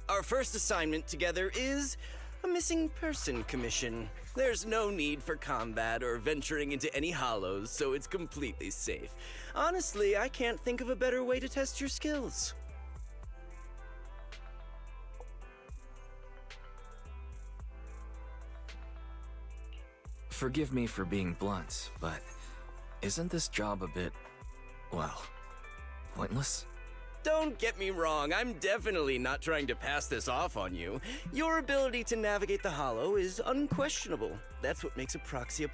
Our first assignment together is a missing person commission. There's no need for combat or venturing into any hollows, so it's completely safe. Honestly, I can't think of a better way to test your skills. Forgive me for being blunt, but isn't this job a bit, well, pointless? Don't get me wrong, I'm definitely not trying to pass this off on you. Your ability to navigate the Hollow is unquestionable. That's what makes a proxy.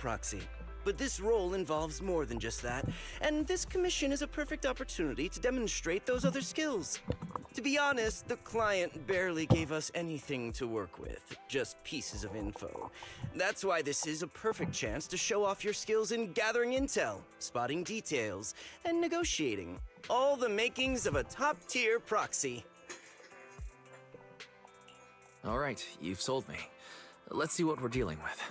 But this role involves more than just that, and this commission is a perfect opportunity to demonstrate those other skills. To be honest, the client barely gave us anything to work with, just pieces of info. That's why this is a perfect chance to show off your skills in gathering intel, spotting details, and negotiating. All the makings of a top-tier proxy. All right, you've sold me. Let's see what we're dealing with.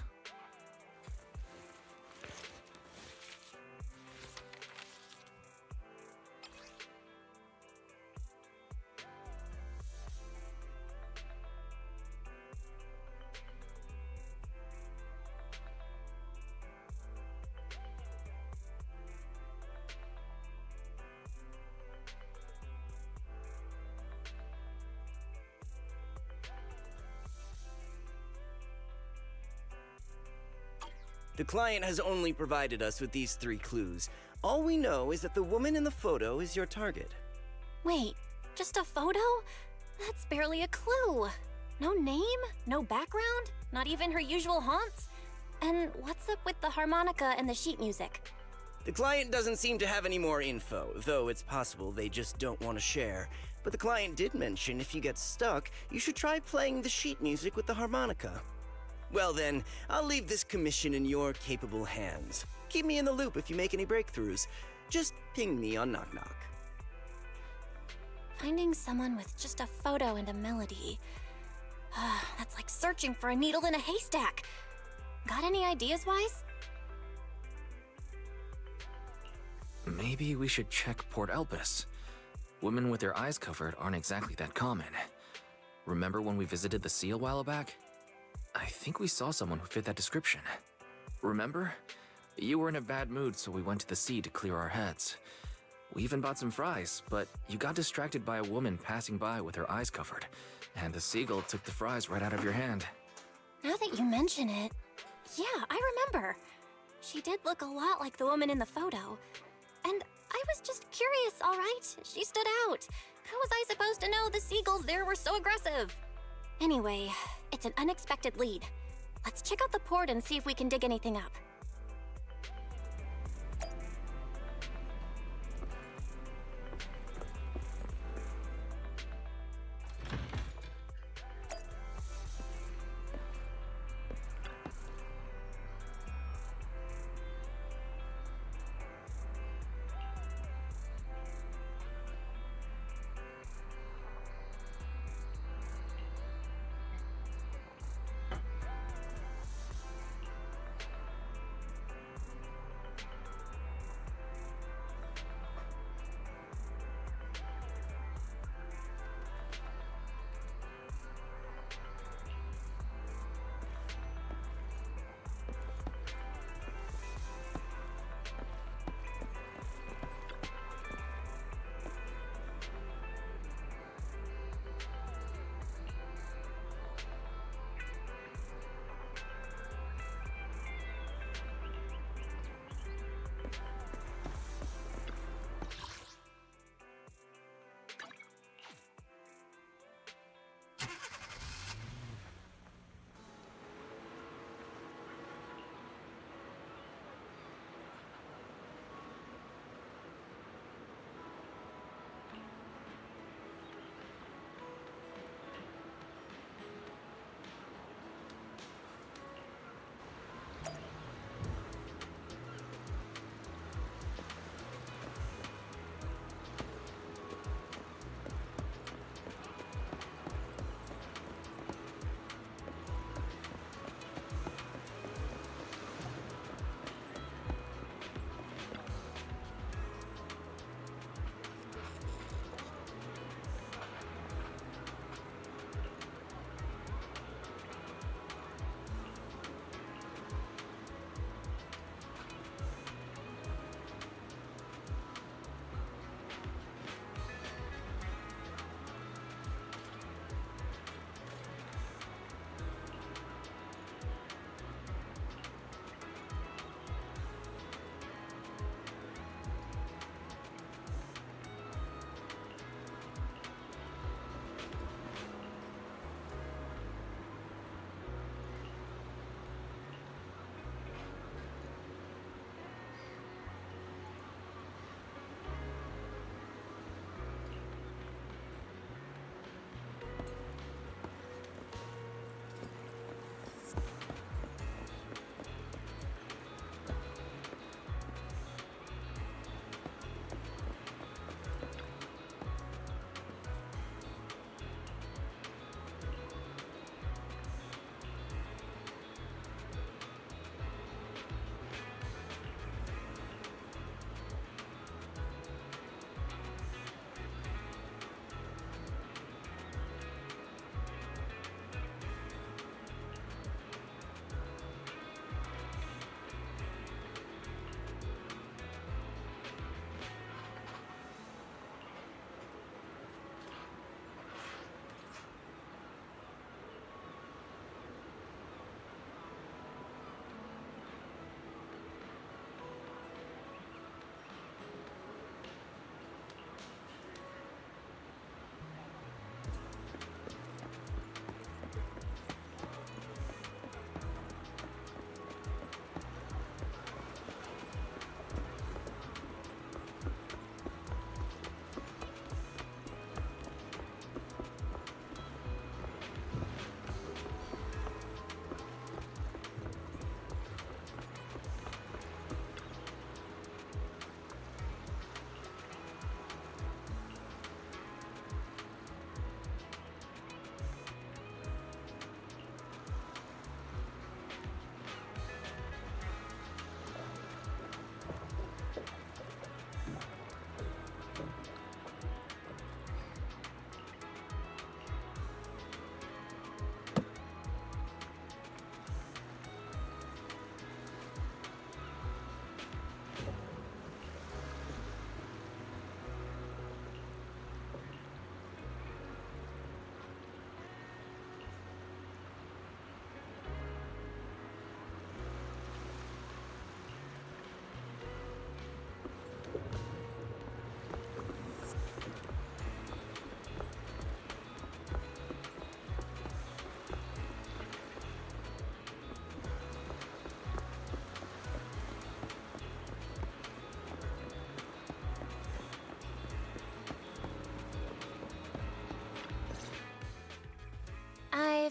The client has only provided us with these 3 clues. All we know is that the woman in the photo is your target. Wait, just a photo? That's barely a clue. No name, no background, not even her usual haunts? And what's up with the harmonica and the sheet music? The client doesn't seem to have any more info, though it's possible they just don't want to share. But the client did mention if you get stuck, you should try playing the sheet music with the harmonica. Well then, I'll leave this commission in your capable hands. Keep me in the loop if you make any breakthroughs. Just ping me on Knock Knock. Finding someone with just a photo and a melody. That's like searching for a needle in a haystack. Got any ideas, Wise? Maybe we should check Port Elpis. Women with their eyes covered aren't exactly that common. Remember when we visited the sea a while back? I think we saw someone who fit that description. Remember? You were in a bad mood, so we went to the sea to clear our heads. We even bought some fries, but you got distracted by a woman passing by with her eyes covered, and the seagull took the fries right out of your hand. Now that you mention it, yeah, I remember. She did look a lot like the woman in the photo. And I was just curious, all right? She stood out. How was I supposed to know the seagulls there were so aggressive? Anyway, it's an unexpected lead. Let's check out the port and see if we can dig anything up.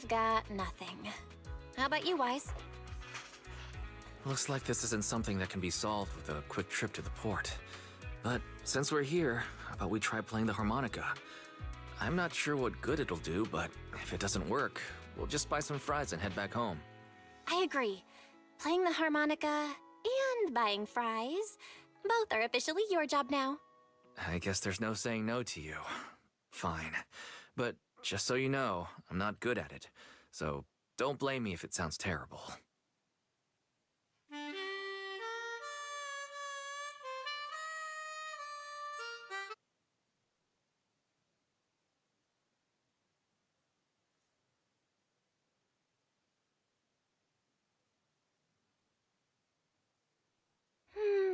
I've got nothing. How about you, Wise? Looks like this isn't something that can be solved with a quick trip to the port. But since we're here, how about we try playing the harmonica? I'm not sure what good it'll do, but if it doesn't work, we'll just buy some fries and head back home. I agree. Playing the harmonica and buying fries, both are officially your job now. I guess there's no saying no to you. Fine. But just so you know, I'm not good at it. So don't blame me if it sounds terrible.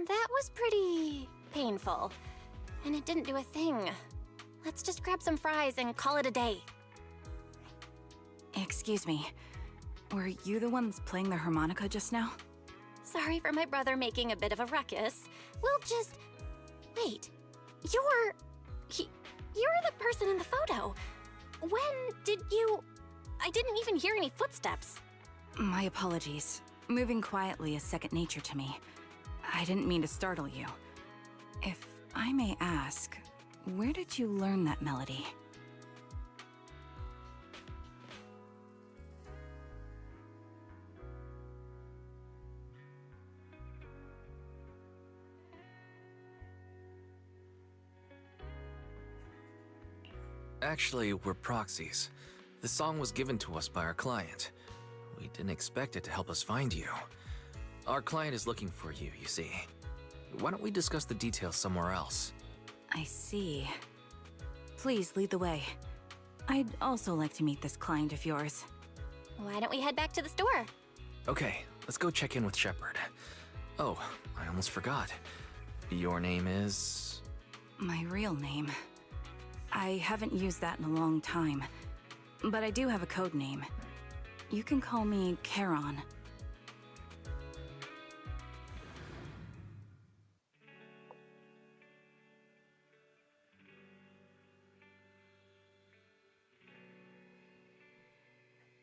That was pretty painful. And it didn't do a thing. Let's just grab some fries and call it a day. Excuse me. Were you the ones playing the harmonica just now? Sorry for my brother making a bit of a ruckus. We'll just... Wait. You're the person in the photo. When did you... I didn't even hear any footsteps. My apologies. Moving quietly is second nature to me. I didn't mean to startle you. If I may ask, where did you learn that melody? Actually, we're proxies. The song was given to us by our client. We didn't expect it to help us find you. Our client is looking for you, you see. Why don't we discuss the details somewhere else? I see. Please lead the way. I'd also like to meet this client of yours. Why don't we head back to the store? Okay, let's go check in with Shepard. Oh, I almost forgot. Your name is... My real name. I haven't used that in a long time, but I do have a code name. You can call me Charon.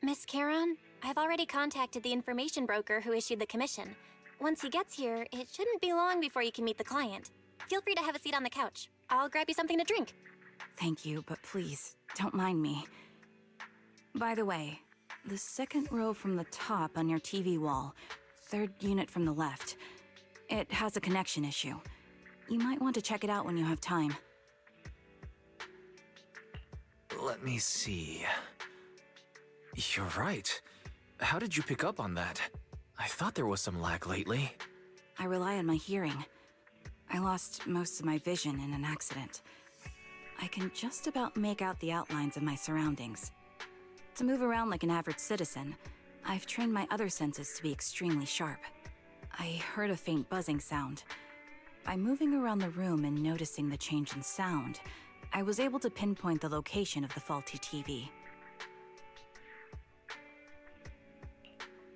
Miss Charon, I've already contacted the information broker who issued the commission. Once he gets here, it shouldn't be long before you can meet the client. Feel free to have a seat on the couch. I'll grab you something to drink. Thank you, but please, don't mind me. By the way, the second row from the top on your TV wall, third unit from the left, it has a connection issue. You might want to check it out when you have time. Let me see... You're right. How did you pick up on that? I thought there was some lag lately. I rely on my hearing. I lost most of my vision in an accident. I can just about make out the outlines of my surroundings. To move around like an average citizen, I've trained my other senses to be extremely sharp. I heard a faint buzzing sound. By moving around the room and noticing the change in sound, I was able to pinpoint the location of the faulty TV.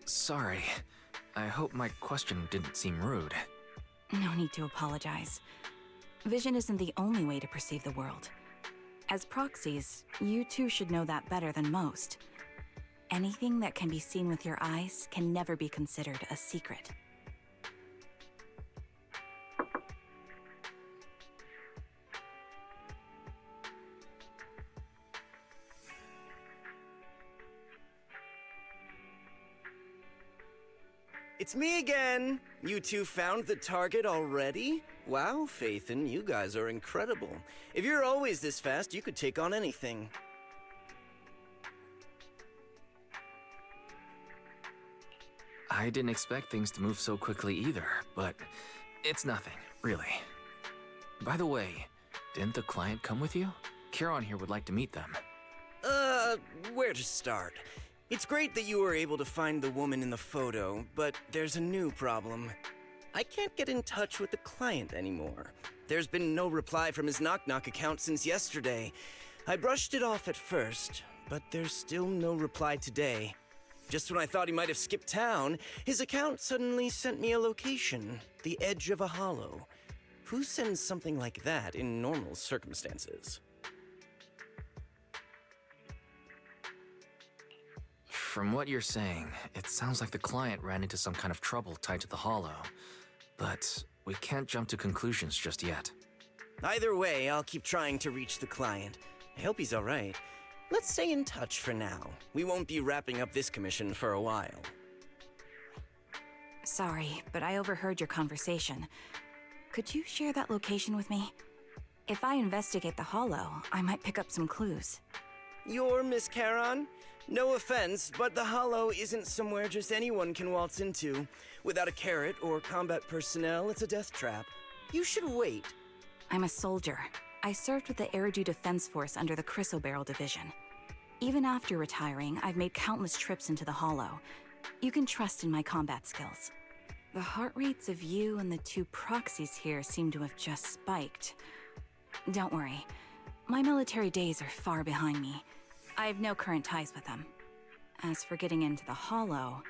Sorry. I hope my question didn't seem rude. No need to apologize. Vision isn't the only way to perceive the world. As proxies, you two should know that better than most. Anything that can be seen with your eyes can never be considered a secret. It's me again! You two found the target already? Wow, Phaethon, you guys are incredible. If you're always this fast, you could take on anything. I didn't expect things to move so quickly either, but it's nothing, really. By the way, didn't the client come with you? Charon here would like to meet them. Where to start? It's great that you were able to find the woman in the photo, but there's a new problem. I can't get in touch with the client anymore. There's been no reply from his Knock Knock account since yesterday. I brushed it off at first, but there's still no reply today. Just when I thought he might have skipped town, his account suddenly sent me a location, the edge of a hollow. Who sends something like that in normal circumstances? From what you're saying, it sounds like the client ran into some kind of trouble tied to the Hollow. But we can't jump to conclusions just yet. Either way, I'll keep trying to reach the client. I hope he's alright. Let's stay in touch for now. We won't be wrapping up this commission for a while. Sorry, but I overheard your conversation. Could you share that location with me? If I investigate the Hollow, I might pick up some clues. You're Miss Charon? No offense, but the Hollow isn't somewhere just anyone can waltz into. Without a carrot or combat personnel, it's a death trap. You should wait. I'm a soldier. I served with the Eridu Defense Force under the Chrysoberyl Division. Even after retiring, I've made countless trips into the Hollow. You can trust in my combat skills. The heart rates of you and the two proxies here seem to have just spiked. Don't worry. My military days are far behind me. I have no current ties with them. As for getting into the Hollow,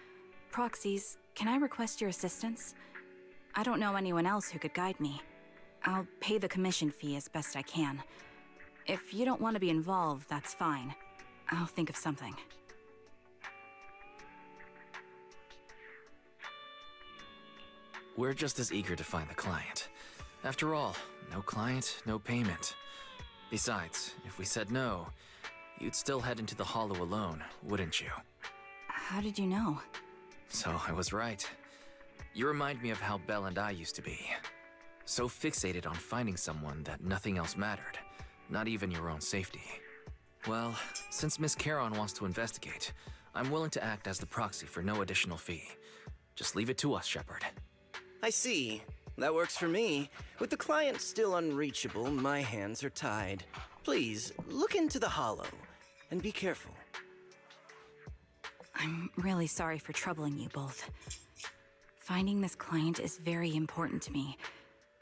proxies, can I request your assistance? I don't know anyone else who could guide me. I'll pay the commission fee as best I can. If you don't want to be involved, that's fine. I'll think of something. We're just as eager to find the client. After all, no client, no payment. Besides, if we said no, you'd still head into the Hollow alone, wouldn't you? How did you know? So I was right. You remind me of how Belle and I used to be. So fixated on finding someone that nothing else mattered, not even your own safety. Well, since Miss Charon wants to investigate, I'm willing to act as the proxy for no additional fee. Just leave it to us, Shepard. I see. That works for me. With the client still unreachable, my hands are tied. Please, look into the Hollow, and be careful. I'm really sorry for troubling you both. Finding this client is very important to me,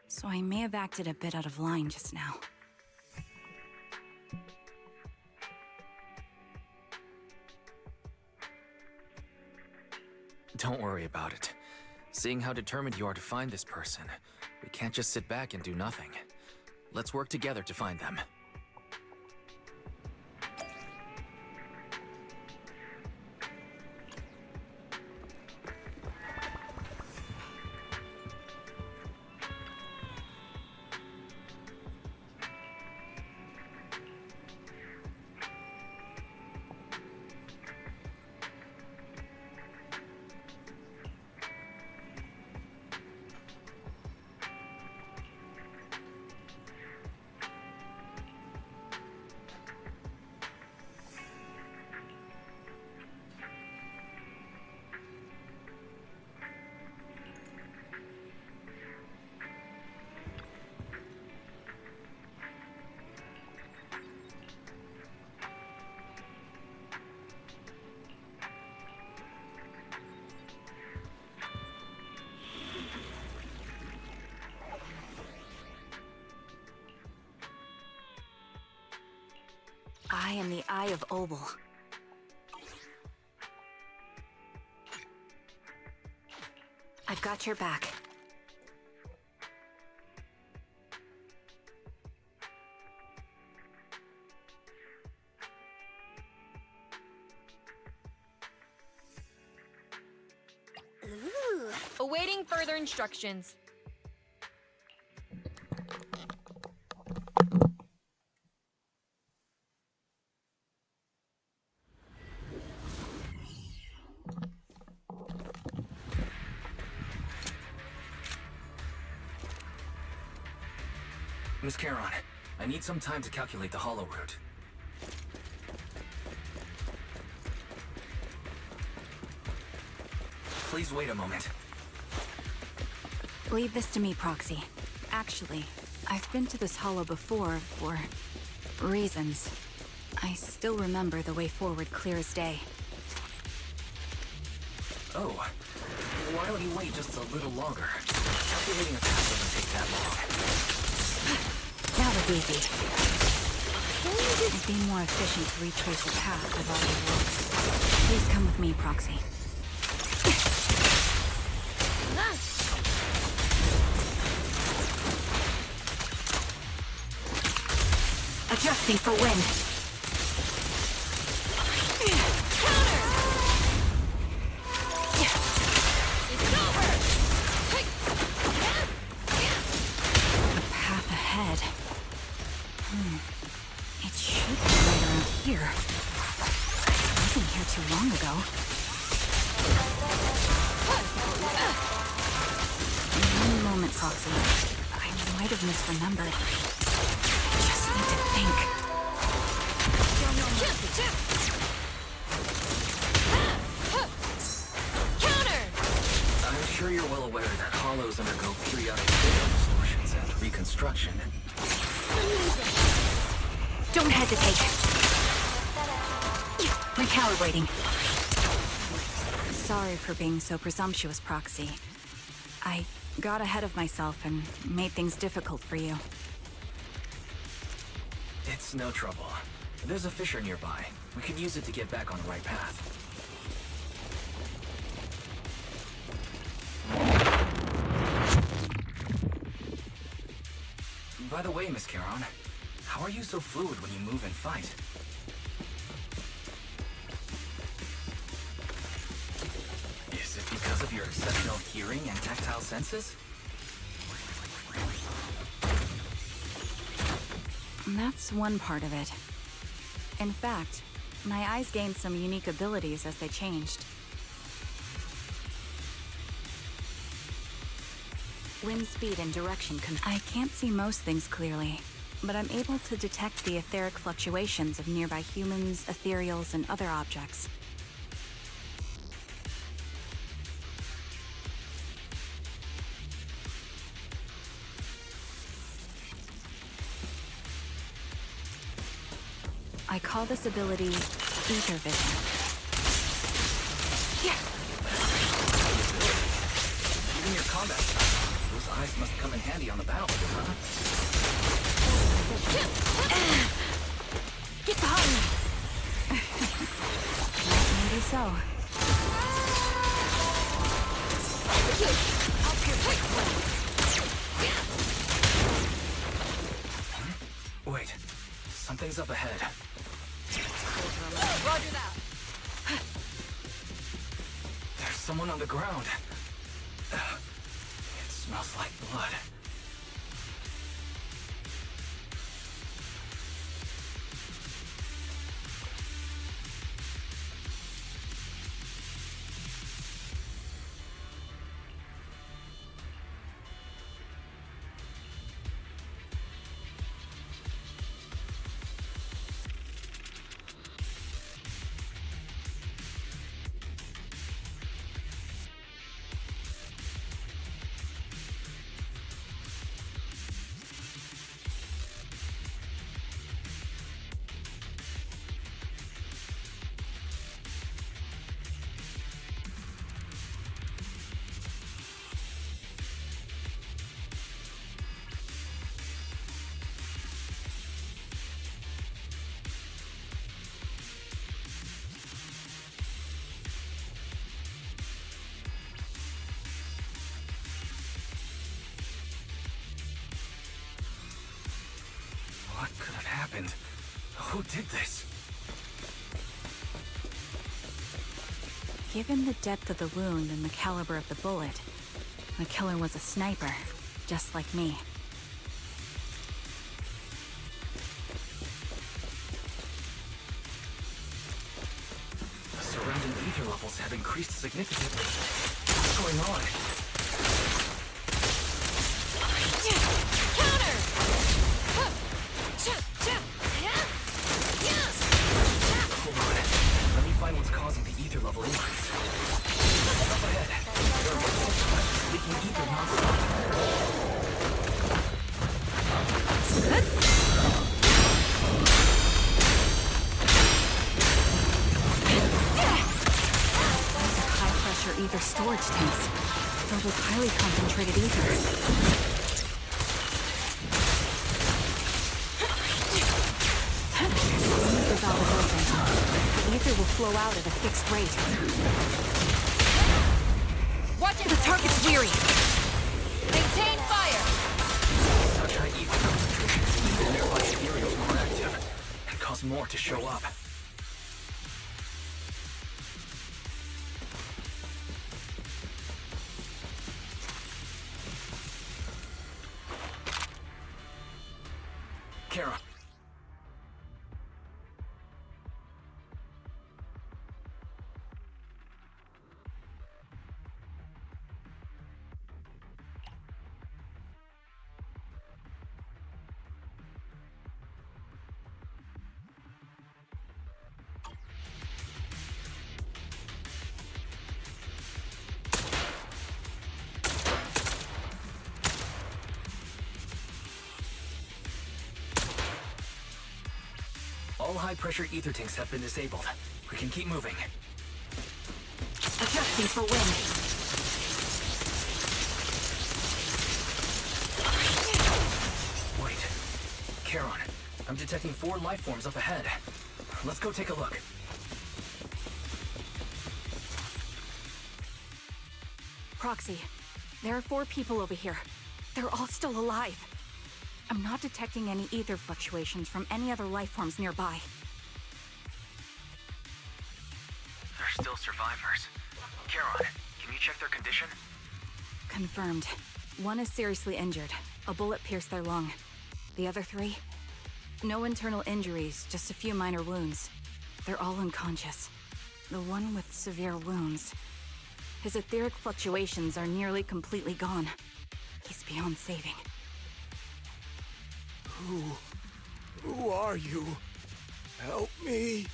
so I may have acted a bit out of line just now. Don't worry about it. Seeing how determined you are to find this person, we can't just sit back and do nothing. Let's work together to find them. I am the Eye of Obel. I've got your back. Ooh. Awaiting further instructions. Miss Charon, I need some time to calculate the Hollow route. Please wait a moment. Leave this to me, Proxy. Actually, I've been to this Hollow before for reasons. I still remember the way forward clear as day. Oh, why don't you wait just a little longer? Calculating a path doesn't take that long. That was easy. It'd be more efficient to retrace the path I've already walked. Please come with me, Proxy. Adjusting for wind. wasn't here too long ago. One moment, Proxy. I might have misremembered. I just need to think. Counter! I'm sure you're well aware that hollows undergo periodic visual distortions and reconstruction. Don't hesitate. Recalibrating. Sorry for being so presumptuous, Proxy. I got ahead of myself and made things difficult for you. It's no trouble. There's a fissure nearby. We could use it to get back on the right path. By the way, Miss Charon, how are you so fluid when you move and fight? Is it because of your exceptional hearing and tactile senses? That's one part of it. In fact, my eyes gained some unique abilities as they changed. Wind speed and direction control. I can't see most things clearly, but I'm able to detect the etheric fluctuations of nearby humans, ethereals, and other objects. I call this ability ether vision. Even your combat style, those eyes must come in handy on the battlefield, huh? Get behind me! Maybe so. Wait, something's up ahead. Roger that. There's someone on the ground. It smells like blood. What could have happened? Who did this? Given the depth of the wound and the caliber of the bullet, the killer was a sniper, just like me. The surrounding ether levels have increased significantly. What's going on? Counter! Hold on. Let me find what's causing the ether level increase. Up ahead. There are multiple leaking ether nonstop. High-pressure ether storage tanks, filled with highly concentrated ether. The valve is open. The ether will flow out at a fixed rate. Watch it! The target's weary. Maintain fire! Such high ether concentrations mean the nearby ethereals more active and cause more to show up. Kara. All high-pressure ether tanks have been disabled. We can keep moving. Adjusting for wind. Wait. Charon, I'm detecting 4 life forms up ahead. Let's go take a look. Proxy, there are 4 people over here. They're all still alive. I'm not detecting any ether fluctuations from any other life forms nearby. They're still survivors. Charon, can you check their condition? Confirmed. 1 is seriously injured. A bullet pierced their lung. The other 3? No internal injuries, just a few minor wounds. They're all unconscious. The one with severe wounds. His etheric fluctuations are nearly completely gone. He's beyond saving. Who are you? Help me.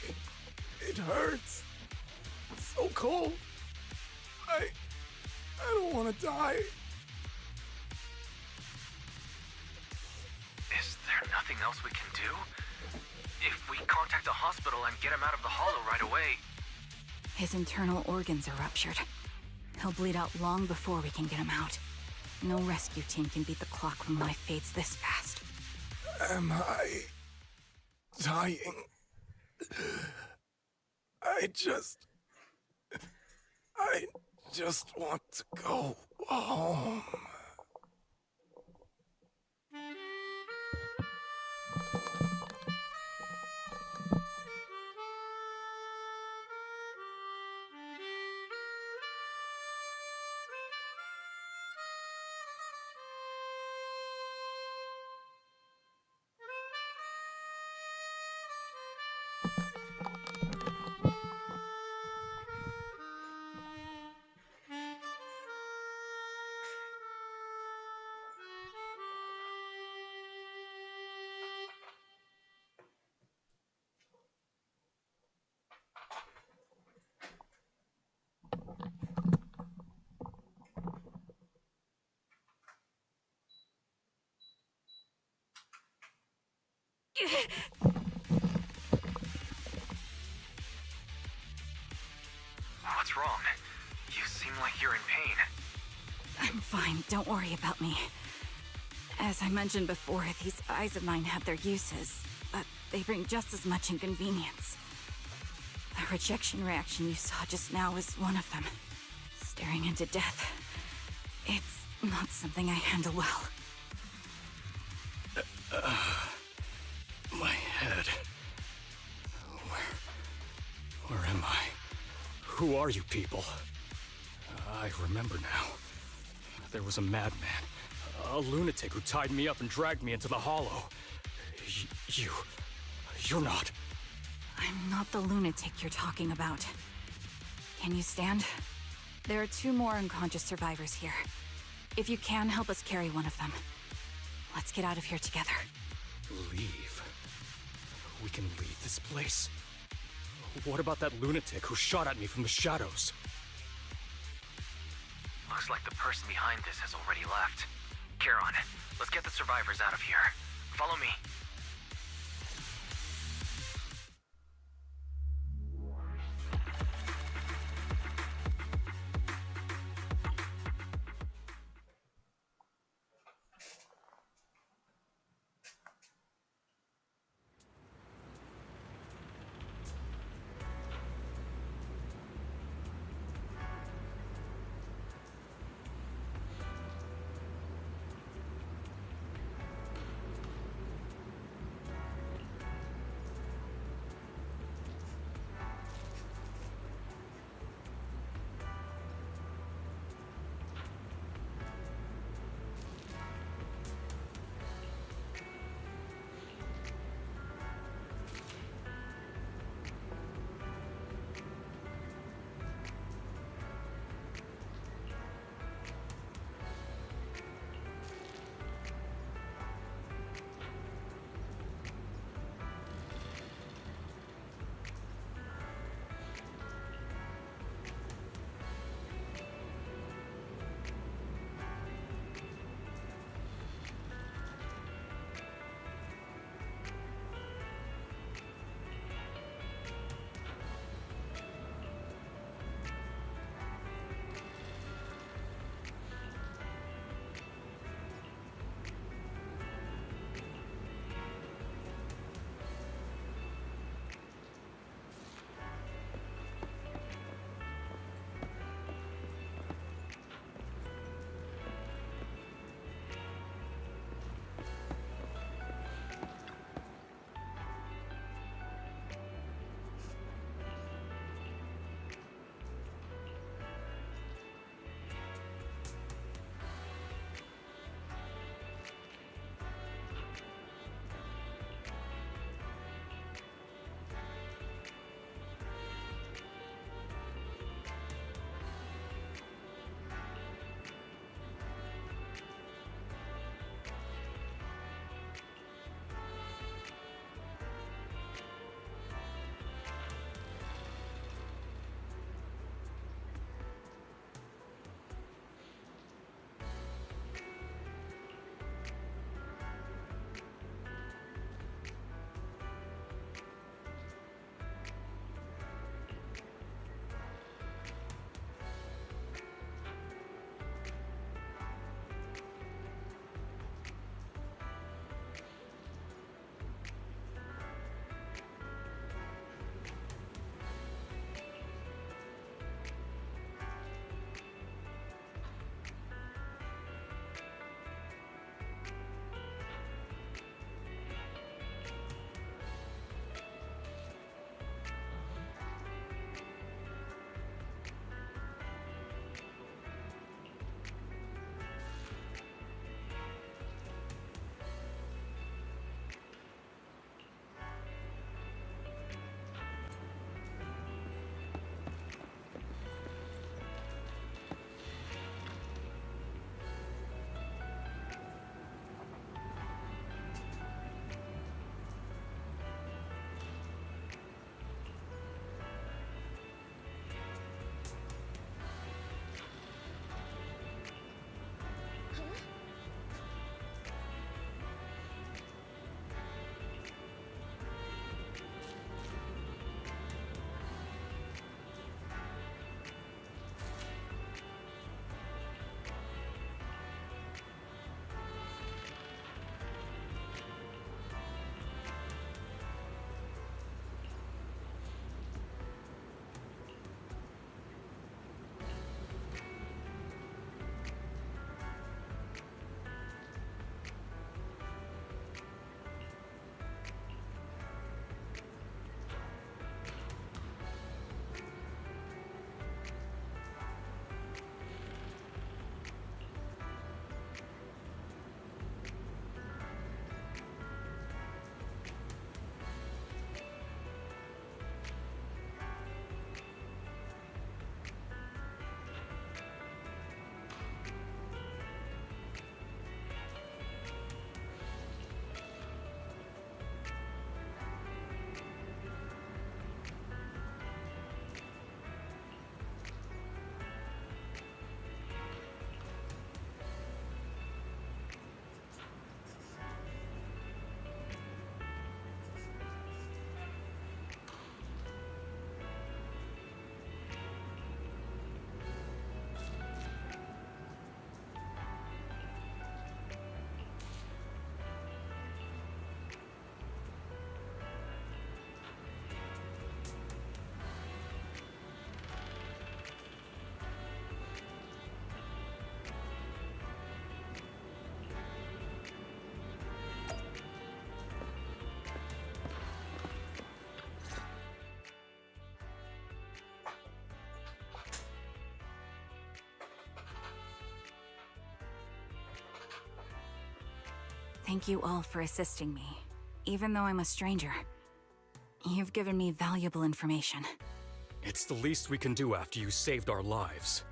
It hurts. So cold. I don't want to die. Is there nothing else we can do? If we contact a hospital and get him out of the hollow right away... His internal organs are ruptured. He'll bleed out long before we can get him out. No rescue team can beat the clock when life fades this fast. Am I dying? I just want to go home. What's wrong? You seem like you're in pain. I'm fine, don't worry about me. As I mentioned before, these eyes of mine have their uses, but they bring just as much inconvenience. The rejection reaction you saw just now is one of them. Staring into death. It's not something I handle well. My head. Where am I? Who are you people? I remember now. There was a madman, a lunatic who tied me up and dragged me into the hollow. You're not. I'm not the lunatic you're talking about. Can you stand? There are 2 more unconscious survivors here. If you can, help us carry one of them. Let's get out of here together. Leave? We can leave this place? What about that lunatic who shot at me from the shadows? Looks like the person behind this has already left. Charon, let's get the survivors out of here. Follow me. Thank you all for assisting me, even though I'm a stranger. You've given me valuable information. It's the least we can do after you saved our lives.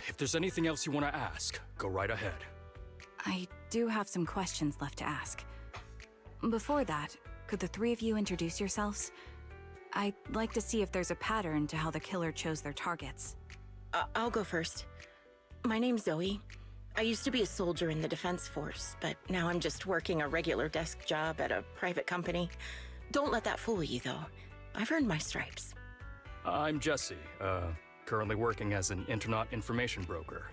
If there's anything else you want to ask, go right ahead. I do have some questions left to ask. Before that, could the three of you introduce yourselves? I'd like to see if there's a pattern to how the killer chose their targets. I'll go first. My name's Zoe. I used to be a soldier in the Defense Force, but now I'm just working a regular desk job at a private company. Don't let that fool you, though. I've earned my stripes. I'm Jesse, currently working as an internet information broker.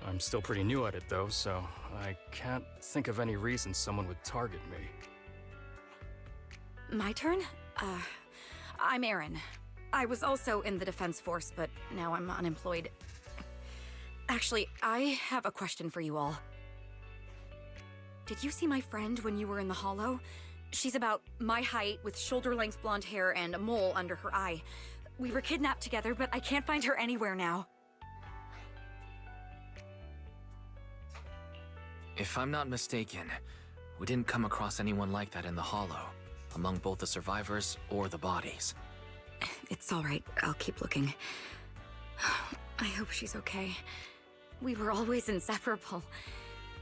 I'm still pretty new at it, though, so I can't think of any reason someone would target me. My turn? I'm Erin. I was also in the Defense Force, but now I'm unemployed. Actually, I have a question for you all. Did you see my friend when you were in the Hollow? She's about my height, with shoulder-length blonde hair and a mole under her eye. We were kidnapped together, but I can't find her anywhere now. If I'm not mistaken, we didn't come across anyone like that in the Hollow, among both the survivors or the bodies. It's all right. I'll keep looking. I hope she's okay. We were always inseparable.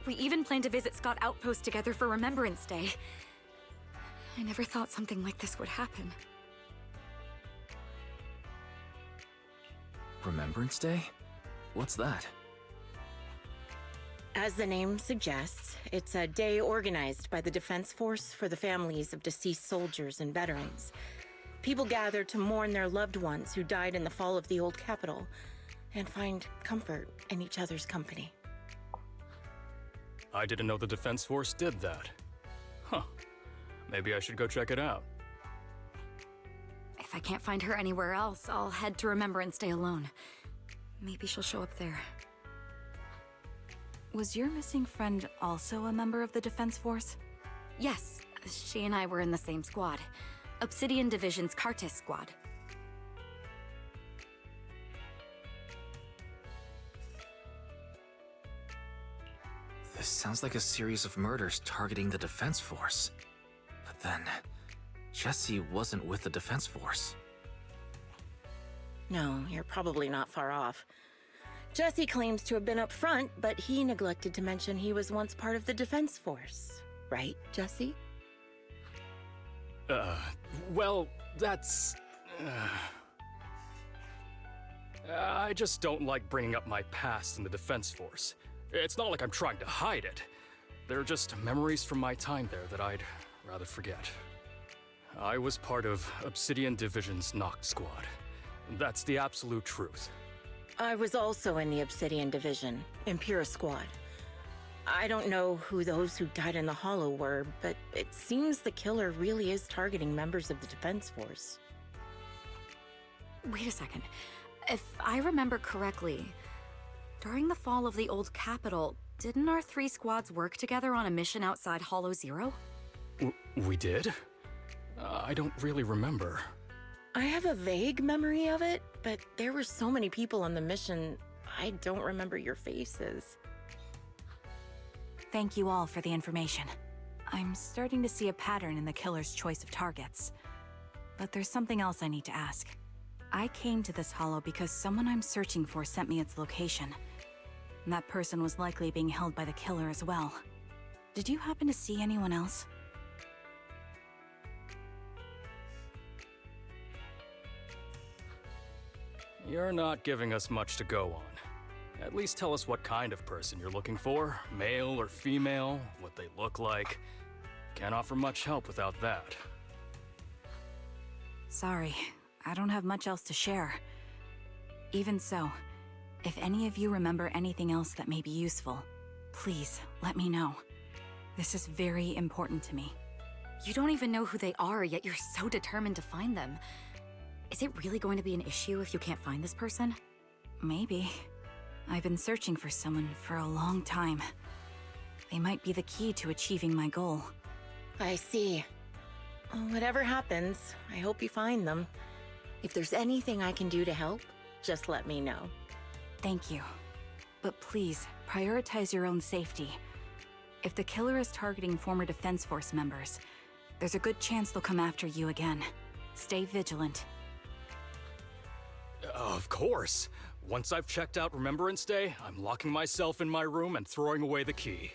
We even planned to visit Scott Outpost together for Remembrance Day. I never thought something like this would happen. Remembrance Day? What's that? As the name suggests, it's a day organized by the Defense Force for the families of deceased soldiers and veterans. People gather to mourn their loved ones who died in the fall of the old capital and find comfort in each other's company. I didn't know the Defense Force did that. Huh. Maybe I should go check it out. If I can't find her anywhere else, I'll head to Remembrance Day alone. Maybe she'll show up there. Was your missing friend also a member of the Defense Force? Yes, she and I were in the same squad. Obsidian Division's Cartis squad. This sounds like a series of murders targeting the Defense Force. But then, Jesse wasn't with the Defense Force. No, you're probably not far off. Jesse claims to have been up front, but he neglected to mention he was once part of the Defense Force. Right, Jesse? Well, that's... I just don't like bringing up my past in the Defense Force. It's not like I'm trying to hide it. They're just memories from my time there that I'd rather forget. I was part of Obsidian Division's Knock Squad. That's the absolute truth. I was also in the Obsidian Division, Impera Squad. I don't know who those who died in the Hollow were, but it seems the killer really is targeting members of the Defense Force. Wait a second. If I remember correctly, during the fall of the old capital, didn't our three squads work together on a mission outside Hollow Zero? We did? I don't really remember. I have a vague memory of it, but there were so many people on the mission, I don't remember your faces. Thank you all for the information. I'm starting to see a pattern in the killer's choice of targets. But there's something else I need to ask. I came to this hollow because someone I'm searching for sent me its location. And that person was likely being held by the killer as well. Did you happen to see anyone else? You're not giving us much to go on. At least tell us what kind of person you're looking for, male or female, what they look like. Can't offer much help without that. Sorry, I don't have much else to share. Even so, if any of you remember anything else that may be useful, please let me know. This is very important to me. You don't even know who they are, yet you're so determined to find them. Is it really going to be an issue if you can't find this person? Maybe. I've been searching for someone for a long time. They might be the key to achieving my goal. I see. Whatever happens, I hope you find them. If there's anything I can do to help, just let me know. Thank you. But please, prioritize your own safety. If the killer is targeting former Defense Force members, there's a good chance they'll come after you again. Stay vigilant. Of course. Once I've checked out Remembrance Day, I'm locking myself in my room and throwing away the key.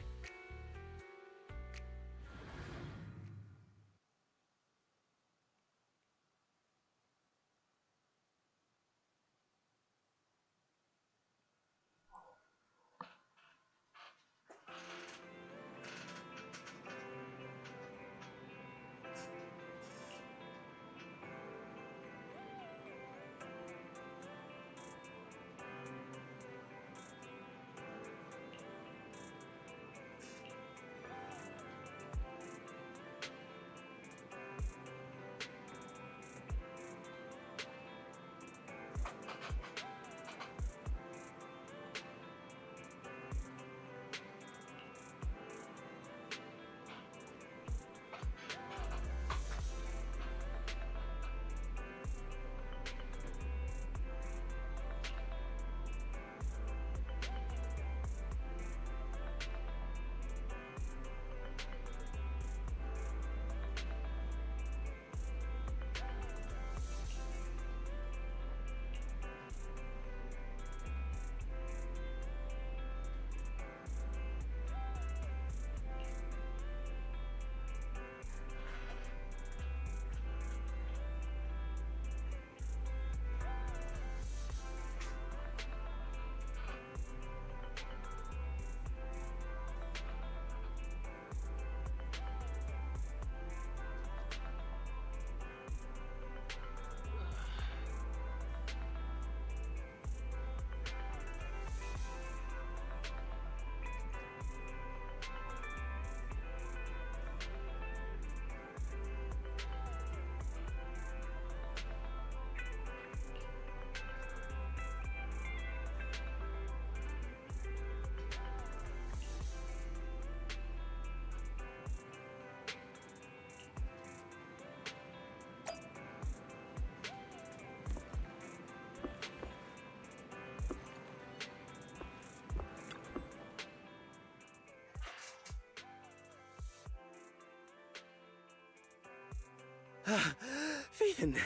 Phaethon,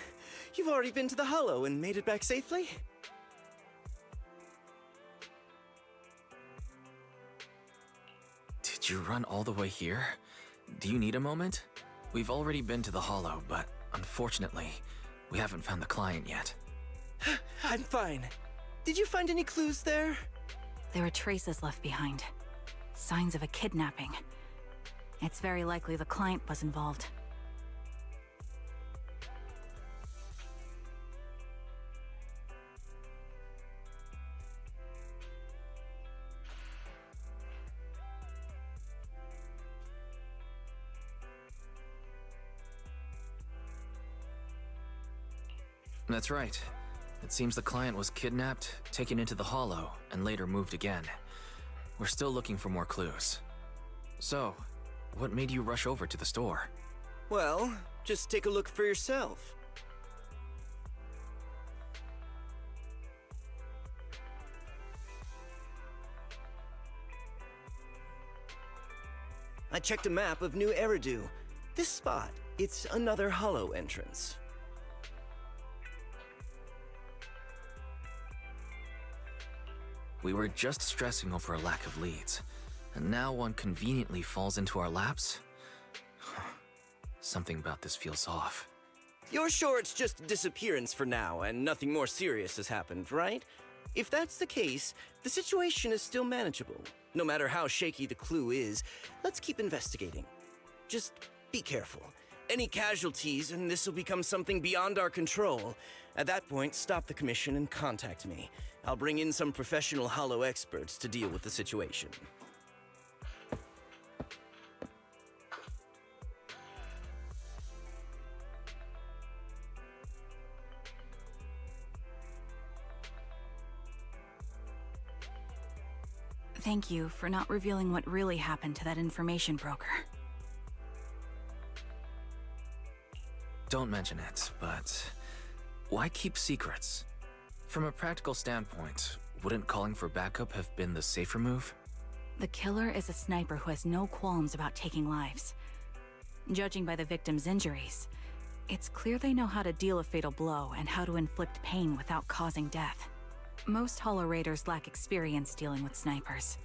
you've already been to the Hollow and made it back safely? Did you run all the way here? Do you need a moment? We've already been to the Hollow, but unfortunately, we haven't found the client yet. I'm fine. Did you find any clues there? There are traces left behind. Signs of a kidnapping. It's very likely the client was involved. That's right. It seems the client was kidnapped, taken into the Hollow, and later moved again. We're still looking for more clues. So, what made you rush over to the store? Well, just take a look for yourself. I checked a map of New Eridu. This spot, it's another Hollow entrance. We were just stressing over a lack of leads, and now one conveniently falls into our laps? Something about this feels off. You're sure it's just a disappearance for now and nothing more serious has happened, right? If that's the case, the situation is still manageable. No matter how shaky the clue is, let's keep investigating. Just be careful. Any casualties and this will become something beyond our control. At that point, stop the commission and contact me. I'll bring in some professional Hollow experts to deal with the situation. Thank you for not revealing what really happened to that information broker. Don't mention it, but why keep secrets? From a practical standpoint, wouldn't calling for backup have been the safer move? The killer is a sniper who has no qualms about taking lives. Judging by the victim's injuries, it's clear they know how to deal a fatal blow and how to inflict pain without causing death. Most Hollow Raiders lack experience dealing with snipers.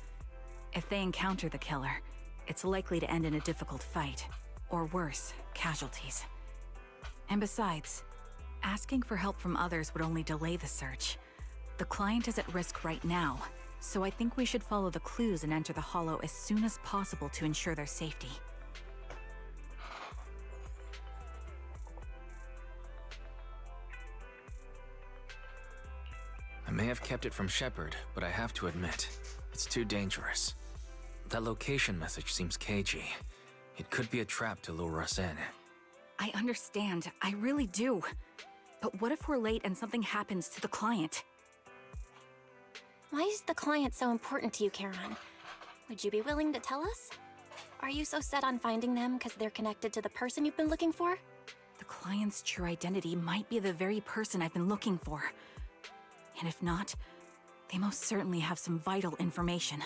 If they encounter the killer, it's likely to end in a difficult fight, or worse, casualties. And besides, asking for help from others would only delay the search. The client is at risk right now, so I think we should follow the clues and enter the Hollow as soon as possible to ensure their safety. I may have kept it from Shepard, but I have to admit, it's too dangerous. That location message seems cagey. It could be a trap to lure us in. I understand, I really do. But what if we're late and something happens to the client? Why is the client so important to you, Charon? Would you be willing to tell us? Are you so set on finding them because they're connected to the person you've been looking for? The client's true identity might be the very person I've been looking for. And if not, they most certainly have some vital information.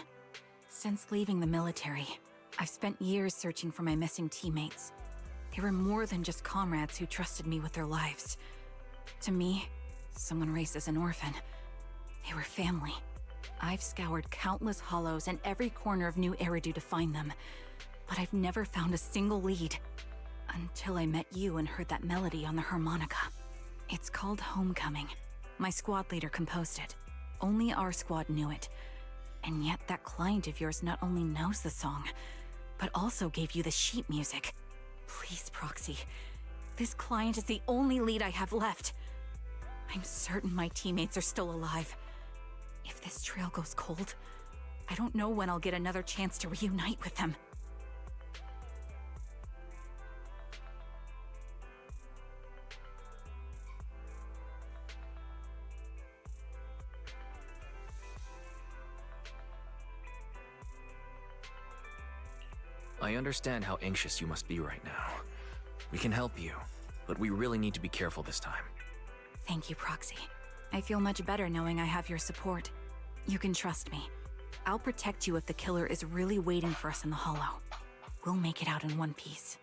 Since leaving the military, I've spent years searching for my missing teammates. They were more than just comrades who trusted me with their lives. To me, someone raised as an orphan, they were family. I've scoured countless hollows and every corner of New Eridu to find them, but I've never found a single lead. Until I met you and heard that melody on the harmonica. It's called Homecoming. My squad leader composed it. Only our squad knew it. And yet that client of yours not only knows the song, but also gave you the sheet music. Please, Proxy. This client is the only lead I have left. I'm certain my teammates are still alive. If this trail goes cold, I don't know when I'll get another chance to reunite with them. I understand how anxious you must be right now. We can help you, but we really need to be careful this time. Thank you, Proxy. I feel much better knowing I have your support. You can trust me. I'll protect you if the killer is really waiting for us in the Hollow. We'll make it out in one piece.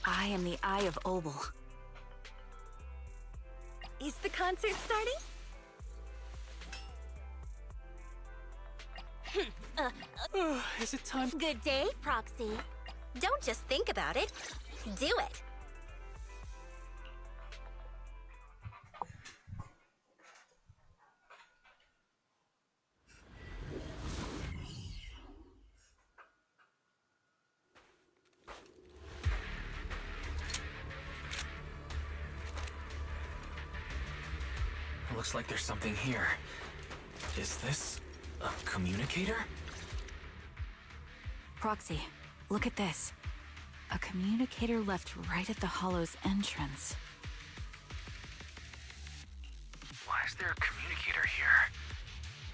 I am the Eye of Obel. Is the concert starting? Is it time? Good day, Proxy. Don't just think about it. Do it. Looks like there's something here. Is this a communicator? Proxy, look at this. A communicator left right at the Hollow's entrance. Why is there a communicator here?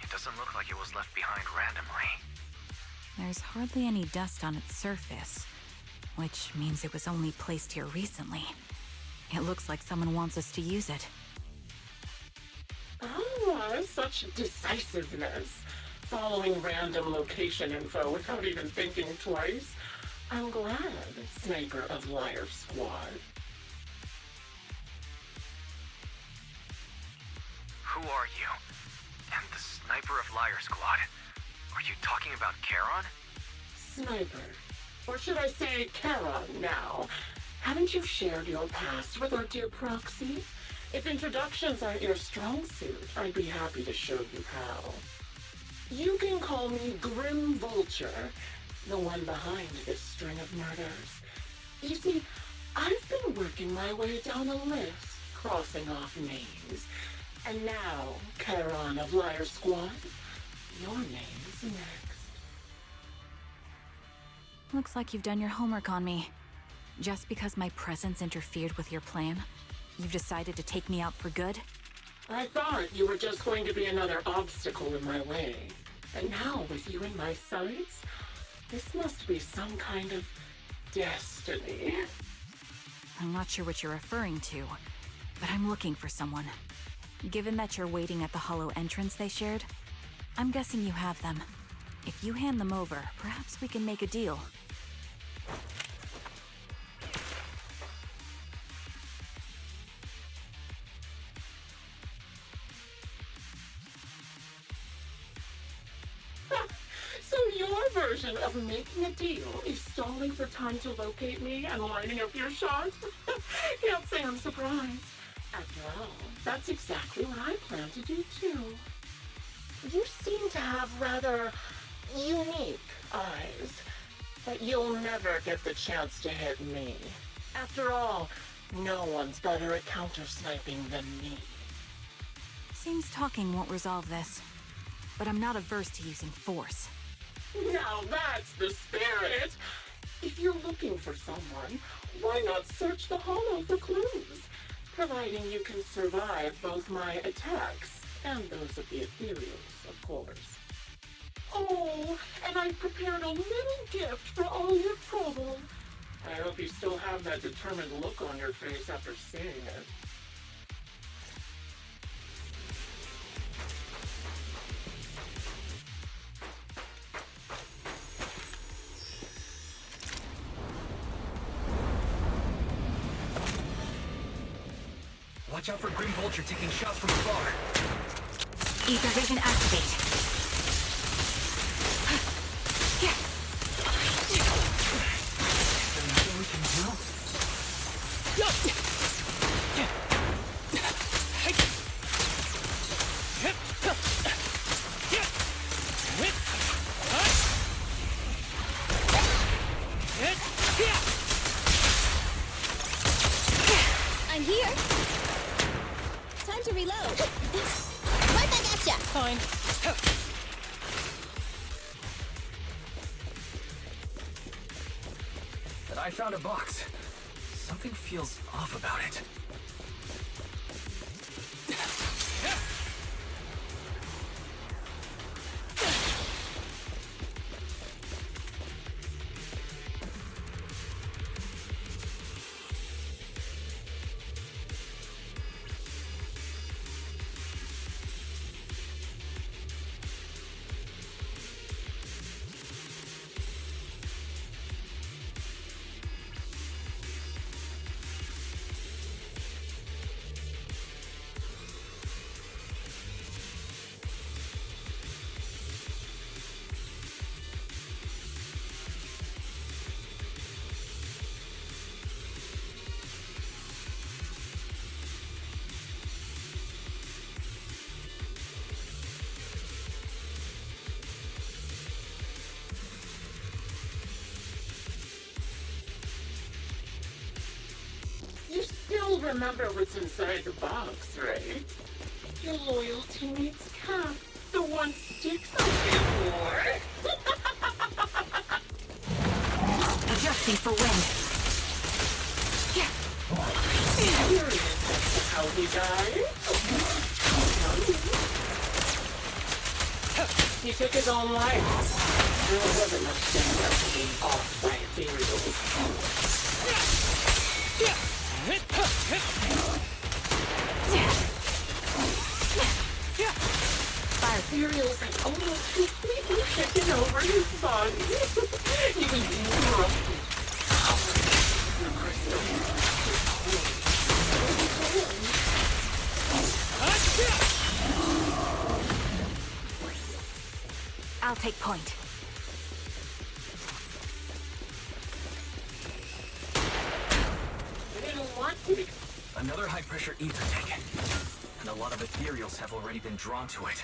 It doesn't look like it was left behind randomly. There's hardly any dust on its surface, which means it was only placed here recently. It looks like someone wants us to use it. Oh, such decisiveness. Following random location info without even thinking twice. I'm glad, Sniper of Liar Squad. Liar Squad. Are you talking about Charon? Sniper. Or should I say Charon now? Haven't you shared your past with our dear Proxy? If introductions aren't your strong suit, I'd be happy to show you how. You can call me Grim Vulture, the one behind this string of murders. You see, I've been working my way down a list, crossing off names. And now, Charon of Liar Squad, your name's next. Looks like you've done your homework on me. Just because my presence interfered with your plan, you've decided to take me out for good? I thought you were just going to be another obstacle in my way. And now, with you in my sights, this must be some kind of destiny. I'm not sure what you're referring to, but I'm looking for someone. Given that you're waiting at the hollow entrance they shared, I'm guessing you have them. If you hand them over, perhaps we can make a deal. So your version of making a deal is stalling for time to locate me and lining up your shot? Can't say I'm surprised. After all, that's exactly what I plan to do too. You seem to have rather unique eyes, but you'll never get the chance to hit me. After all, no one's better at counter-sniping than me. Seems talking won't resolve this, but I'm not averse to using force. Now that's the spirit! If you're looking for someone, why not search the hollow for clues? Providing you can survive both my attacks and those of the ethereals, of course. Oh, and I've prepared a little gift for all your trouble. I hope you still have that determined look on your face after seeing it. Watch out for Grim Vulture taking shots from afar. Ether vision activate. Is there nothing we can do? I'm here. Time to reload. Right back at ya. Fine. But I found a box. Something feels off about it. You still remember what's inside the box, right? Your loyalty meets cap. The one sticks on your war. Adjusting for wind. Curious as to how he died? He took his own life. There wasn't much danger of being off by ethereals. Ethereals had almost completely taken over his body. He was erupting. The crystal. I'll take point. I didn't want to be... Another high-pressure ether tank. And a lot of ethereals have already been drawn to it.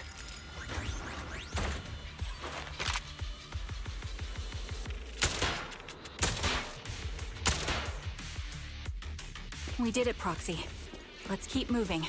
We did it, Proxy. Let's keep moving.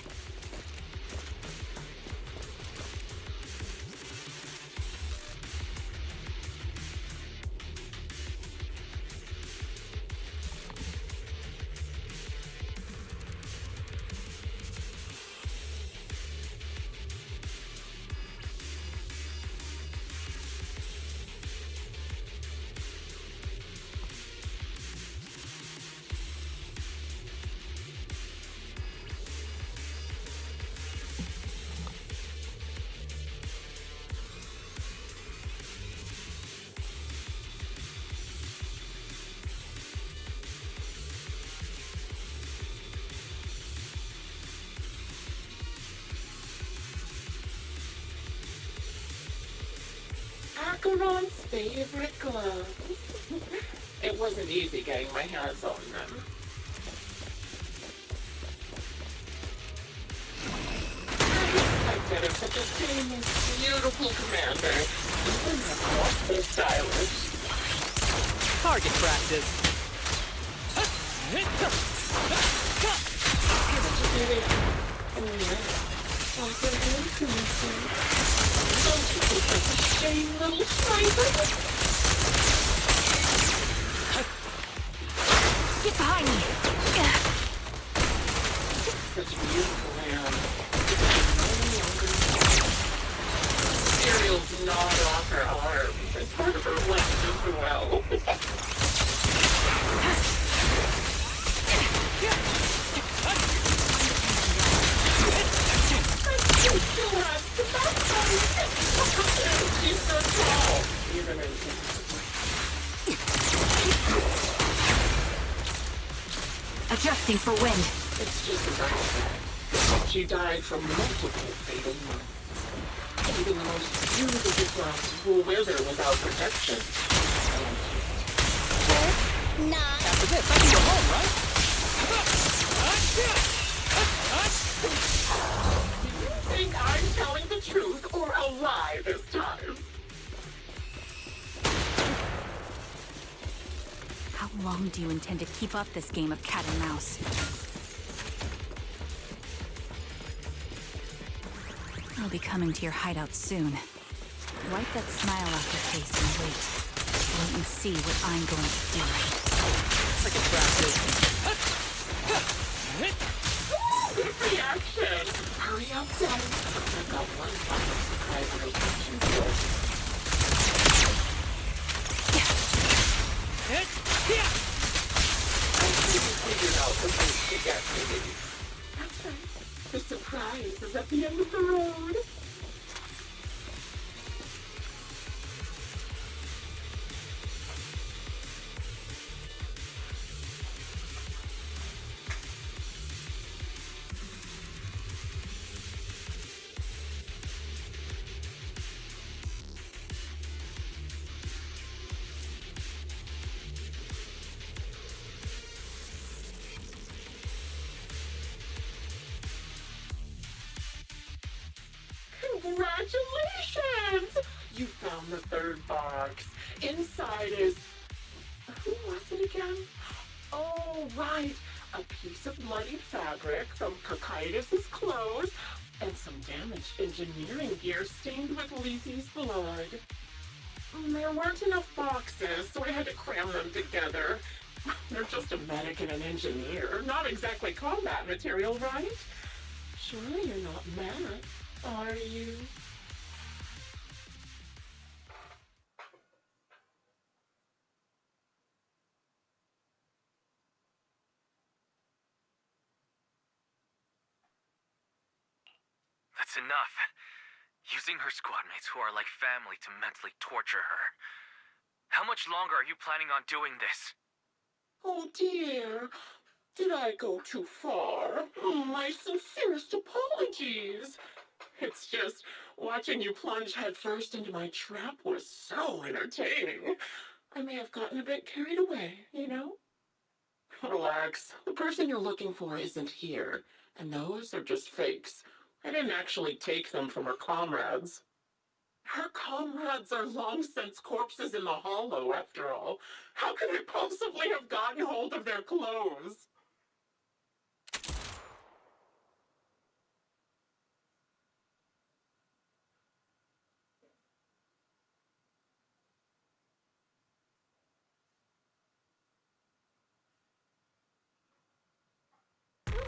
Acheron's favorite glove. It wasn't easy getting my hands on them. I get it, such a famous, beautiful commander. Even awful stylish. Target practice. Oh yeah. Offer him commission. Don't you think that's a shame, little sniper? Get behind me! Such beautiful land. Cereal's gnawed off her arms as part of her left as well. She's so tall. Even in... Adjusting for wind. It's just about that. She died from multiple fatal wounds. Even the most beautiful flowers will wither without protection. Not. After this, I can go home, right? Do you think I'm telling the truth or a lie this time? How long do you intend to keep up this game of cat and mouse? I'll be coming to your hideout soon. Wipe that smile off your face and wait. Wait and see what I'm going to do. Second practice. Good reaction! Hurry up, Daddy. I've got one final surprise reaction for you. I think you figured out the ways to get me. That's right. The surprise is at the end of the road. Congratulations! You found the third box. Inside is... Who was it again? Oh, right. A piece of bloody fabric from Cocytus's clothes and some damaged engineering gear stained with Lizzy's blood. There weren't enough boxes, so I had to cram them together. They're just a medic and an engineer. Not exactly combat material, right? Surely you're not mad, are you? That's enough. Using her squad mates who are like family to mentally torture her. How much longer are you planning on doing this? Oh dear. Did I go too far? My sincerest apologies. It's just, watching you plunge headfirst into my trap was so entertaining. I may have gotten a bit carried away, you know? Relax. The person you're looking for isn't here, and those are just fakes. I didn't actually take them from her comrades. Her comrades are long since corpses in the hollow, after all. How could I possibly have gotten hold of their clothes?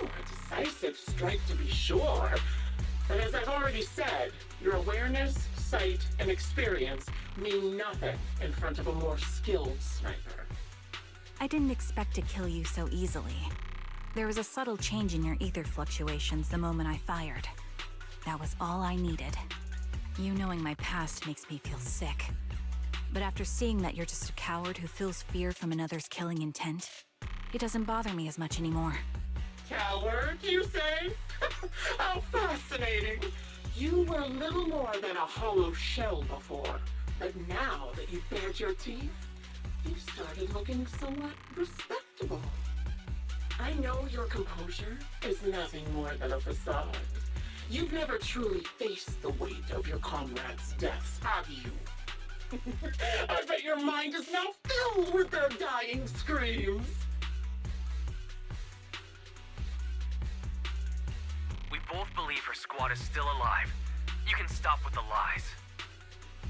A decisive strike to be sure. But as I've already said, your awareness, sight, and experience mean nothing in front of a more skilled sniper. I didn't expect to kill you so easily. There was a subtle change in your ether fluctuations the moment I fired. That was all I needed. You knowing my past makes me feel sick. But after seeing that you're just a coward who feels fear from another's killing intent, it doesn't bother me as much anymore. Coward, you say? How fascinating! You were little more than a hollow shell before, but now that you've bared your teeth, you've started looking somewhat respectable. I know your composure is nothing more than a facade. You've never truly faced the weight of your comrades' deaths, have you? I bet your mind is now filled with their dying screams. We both believe her squad is still alive. You can stop with the lies.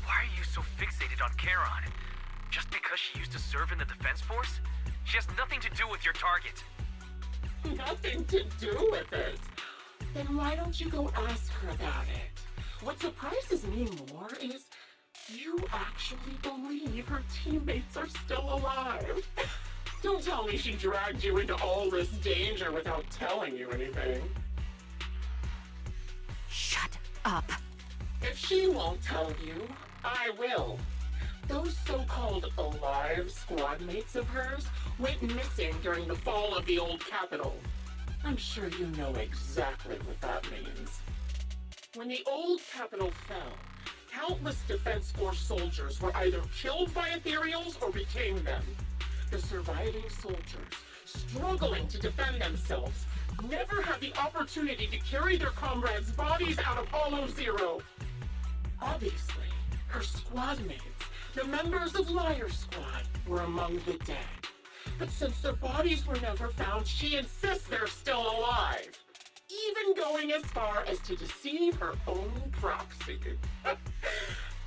Why are you so fixated on Charon? Just because she used to serve in the defense force? She has nothing to do with your target. Nothing to do with it. Then why don't you go ask her about it? What surprises me more is you actually believe her teammates are still alive. Don't tell me she dragged you into all this danger without telling you anything. Shut up. If she won't tell you, I will. Those so-called alive squad mates of hers went missing during the fall of the old capital. I'm sure you know exactly what that means. When the old capital fell, countless Defense Force soldiers were either killed by ethereals or became them. The surviving soldiers, struggling to defend themselves, never had the opportunity to carry their comrades' bodies out of Hollow Zero. Obviously, her squad mates, the members of Liar Squad, were among the dead. But since their bodies were never found, she insists they're still alive, even going as far as to deceive her own proxy.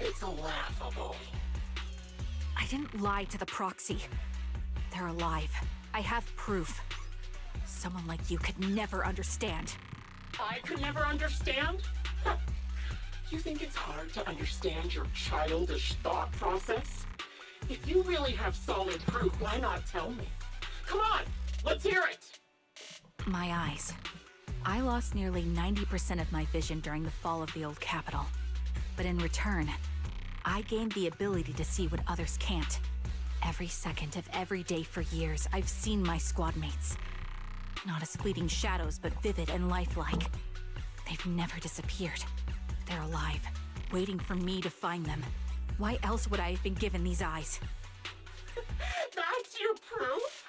It's laughable. I didn't lie to the proxy. They're alive. I have proof. Someone like you could never understand. I could never understand? You think it's hard to understand your childish thought process? If you really have solid proof, why not tell me? Come on, let's hear it! My eyes. I lost nearly 90% of my vision during the fall of the old capital. But in return, I gained the ability to see what others can't. Every second of every day for years, I've seen my squad mates. Not as fleeting shadows, but vivid and lifelike. They've never disappeared. They're alive, waiting for me to find them. Why else would I have been given these eyes? That's your proof?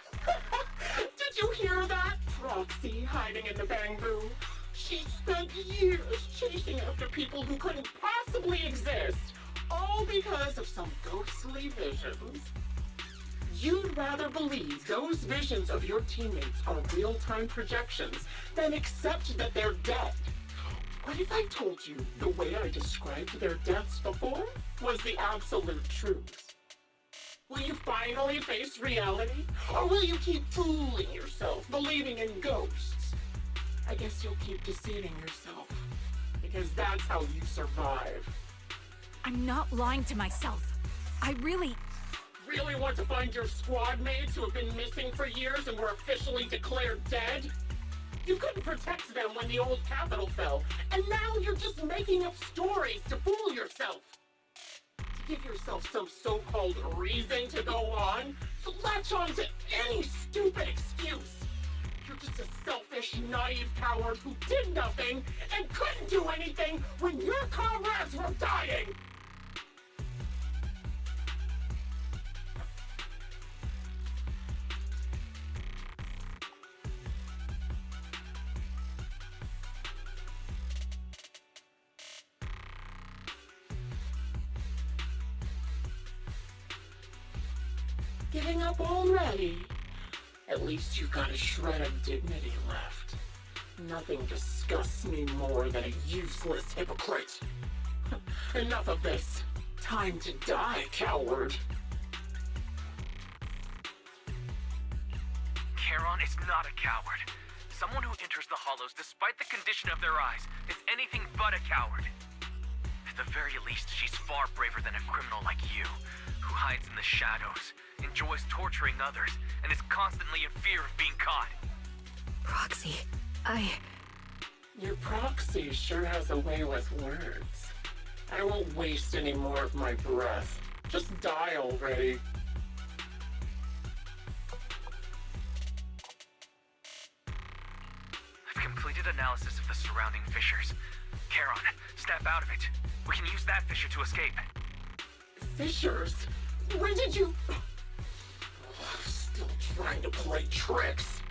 Did you hear that? Proxy hiding in the bamboo. She spent years chasing after people who couldn't possibly exist, all because of some ghostly visions. You'd rather believe those visions of your teammates are real-time projections than accept that they're dead. What if I told you the way I described their deaths before was the absolute truth? Will you finally face reality? Or will you keep fooling yourself, believing in ghosts? I guess you'll keep deceiving yourself, because that's how you survive. I'm not lying to myself. I really want to find your squad mates who have been missing for years and were officially declared dead? You couldn't protect them when the old capital fell, and now you're just making up stories to fool yourself. To give yourself some so-called reason to go on, to latch on to any stupid excuse. You're just a selfish selfish, naive coward who did nothing and couldn't do anything when your comrades were dying! Giving up already? At least you've got a shred of dignity left. Nothing disgusts me more than a useless hypocrite. Enough of this. Time to die, coward. Charon is not a coward. Someone who enters the Hollows despite the condition of their eyes is anything but a coward. At the very least, she's far braver than a criminal like you, who hides in the shadows, enjoys torturing others, and is constantly in fear of being caught. Proxy, Your proxy sure has a way with words. I won't waste any more of my breath. Just die already. I've completed analysis of the surrounding fissures. Charon, snap out of it. We can use that fissure to escape. Fissures? When did you... Still trying to play tricks.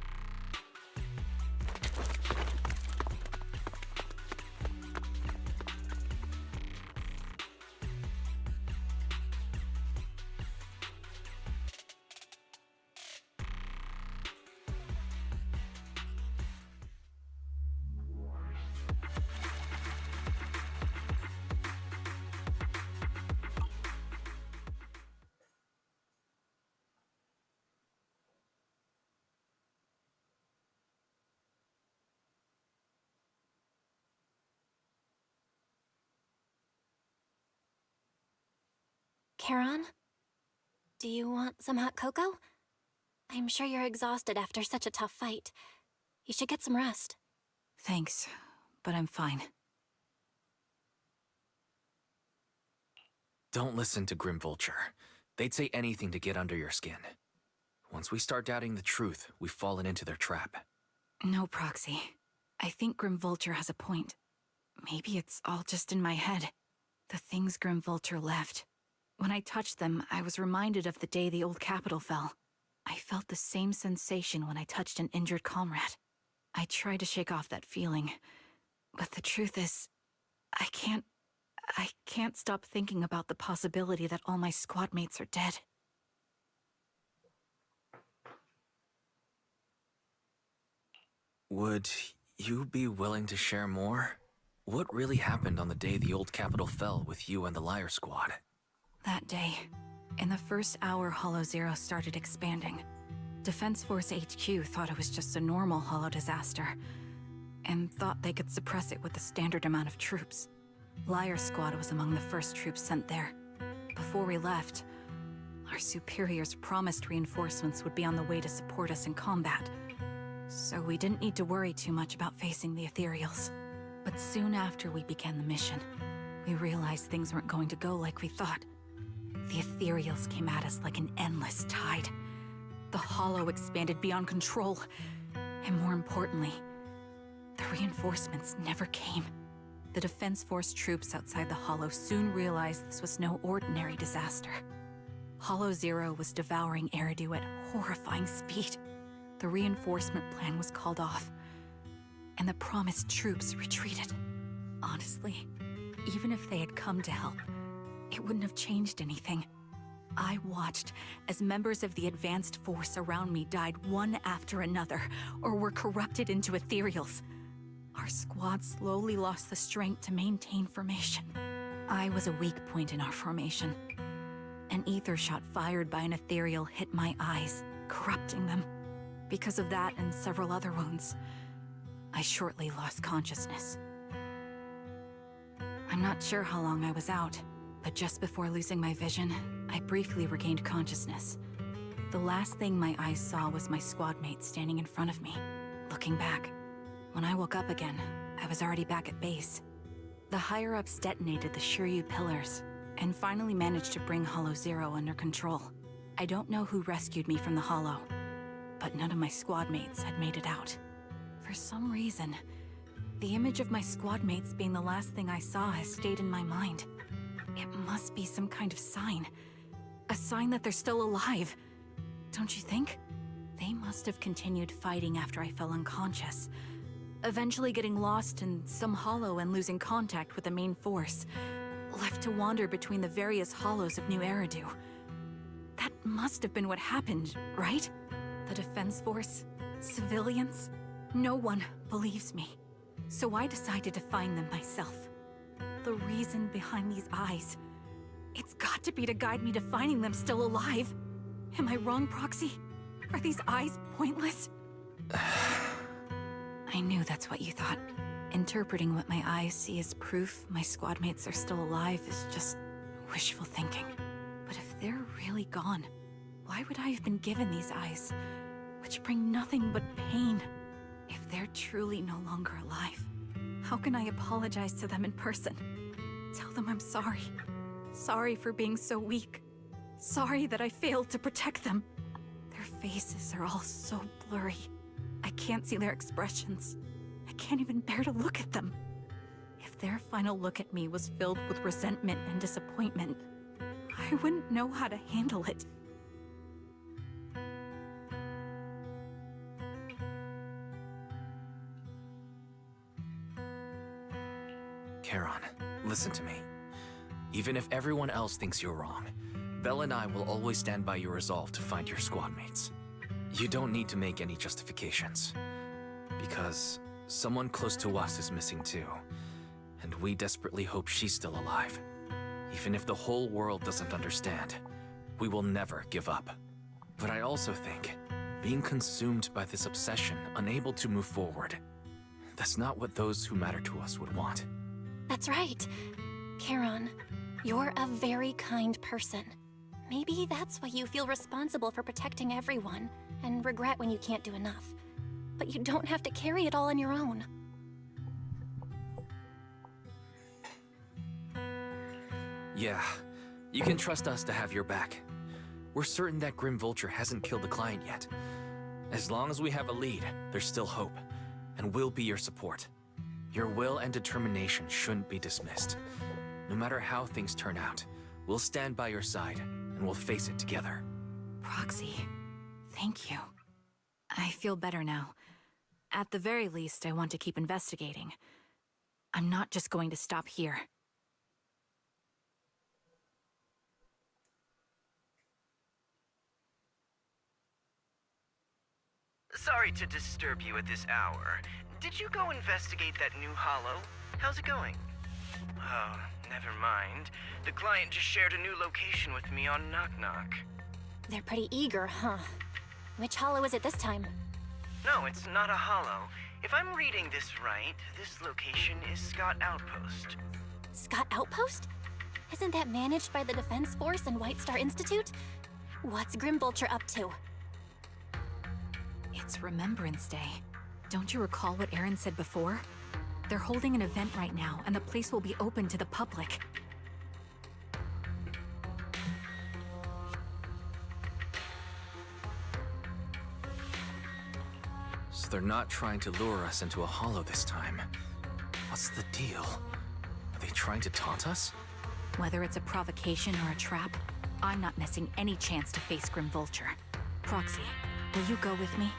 Charon? Do you want some hot cocoa? I'm sure you're exhausted after such a tough fight. You should get some rest. thanks, but I'm fine. Don't listen to Grim Vulture. They'd say anything to get under your skin. Once we start doubting the truth, we've fallen into their trap. No, Proxy. I think Grim Vulture has a point. Maybe it's all just in my head. The things Grim Vulture left. When I touched them, I was reminded of the day the old capital fell. I felt the same sensation when I touched an injured comrade. I tried to shake off that feeling, but the truth is, I can't stop thinking about the possibility that all my squad mates are dead. Would you be willing to share more? What really happened on the day the old capital fell with you and the Liar Squad? That day, in the first hour Hollow Zero started expanding. Defense Force HQ thought it was just a normal Hollow disaster, and thought they could suppress it with the standard amount of troops. Liar Squad was among the first troops sent there. Before we left, our superiors promised reinforcements would be on the way to support us in combat, so we didn't need to worry too much about facing the Ethereals. But soon after we began the mission, we realized things weren't going to go like we thought. The Ethereals came at us like an endless tide. The Hollow expanded beyond control, and more importantly, the reinforcements never came. The Defense Force troops outside the Hollow soon realized this was no ordinary disaster. Hollow Zero was devouring Eridu at horrifying speed. The reinforcement plan was called off, and the promised troops retreated. Honestly, even if they had come to help, it wouldn't have changed anything. I watched as members of the advanced force around me died one after another, or were corrupted into ethereals. Our squad slowly lost the strength to maintain formation. I was a weak point in our formation. An ether shot fired by an ethereal hit my eyes, corrupting them. Because of that and several other wounds, I shortly lost consciousness. I'm not sure how long I was out, but just before losing my vision, I briefly regained consciousness. The last thing my eyes saw was my squad mate standing in front of me, looking back. When I woke up again, I was already back at base. The higher-ups detonated the Shiryu pillars, and finally managed to bring Hollow Zero under control. I don't know who rescued me from the Hollow, but none of my squad mates had made it out. For For some reason, the image of my squad mates being the last thing I saw has stayed in my mind. It must be some kind of sign. A sign that they're still alive. Don't you think? They must have continued fighting after I fell unconscious, eventually getting lost in some hollow and losing contact with the main force, left to wander between the various hollows of New Eridu. That must have been what happened, right? The Defense Force? Civilians? No one believes me. So I decided to find them myself. The reason behind these eyes. It's got to be to guide me to finding them still alive. Am I wrong, Proxy? Are these eyes pointless? I knew that's what you thought. Interpreting what my eyes see as proof my squad mates are still alive is just wishful thinking. But if they're really gone, why would I have been given these eyes, which bring nothing but pain? If they're truly no longer alive, how can I apologize to them in person? Tell them I'm sorry. Sorry for being so weak. Sorry that I failed to protect them. Their faces are all so blurry. I can't see their expressions. I can't even bear to look at them. If their final look at me was filled with resentment and disappointment, I wouldn't know how to handle it. Charon, listen to me. Even if everyone else thinks you're wrong, Belle and I will always stand by your resolve to find your squad mates. You don't need to make any justifications. Because someone close to us is missing too. And we desperately hope she's still alive. Even if the whole world doesn't understand, we will never give up. But I also think, being consumed by this obsession, unable to move forward, that's not what those who matter to us would want. That's right. Charon, you're a very kind person. Maybe that's why you feel responsible for protecting everyone, and regret when you can't do enough. But you don't have to carry it all on your own. Yeah, you can trust us to have your back. We're certain that Grim Vulture hasn't killed the client yet. As long as we have a lead, there's still hope, and we'll be your support. Your will and determination shouldn't be dismissed. No matter how things turn out, we'll stand by your side, and we'll face it together. Proxy, thank you. I feel better now. At the very least, I want to keep investigating. I'm not just going to stop here. Sorry to disturb you at this hour. Did you go investigate that new hollow? How's it going? Oh, never mind. The client just shared a new location with me on Knock Knock. They're pretty eager, huh? Which hollow is it this time? No, it's not a hollow. If I'm reading this right, this location is Scott Outpost. Scott Outpost? Isn't that managed by the Defense Force and White Star Institute? What's Grim Vulture up to? It's Remembrance Day. Don't you recall what Aaron said before? They're holding an event right now, and the place will be open to the public. So they're not trying to lure us into a hollow this time. What's the deal? Are they trying to taunt us? Whether it's a provocation or a trap, I'm not missing any chance to face Grim Vulture. Proxy, will you go with me?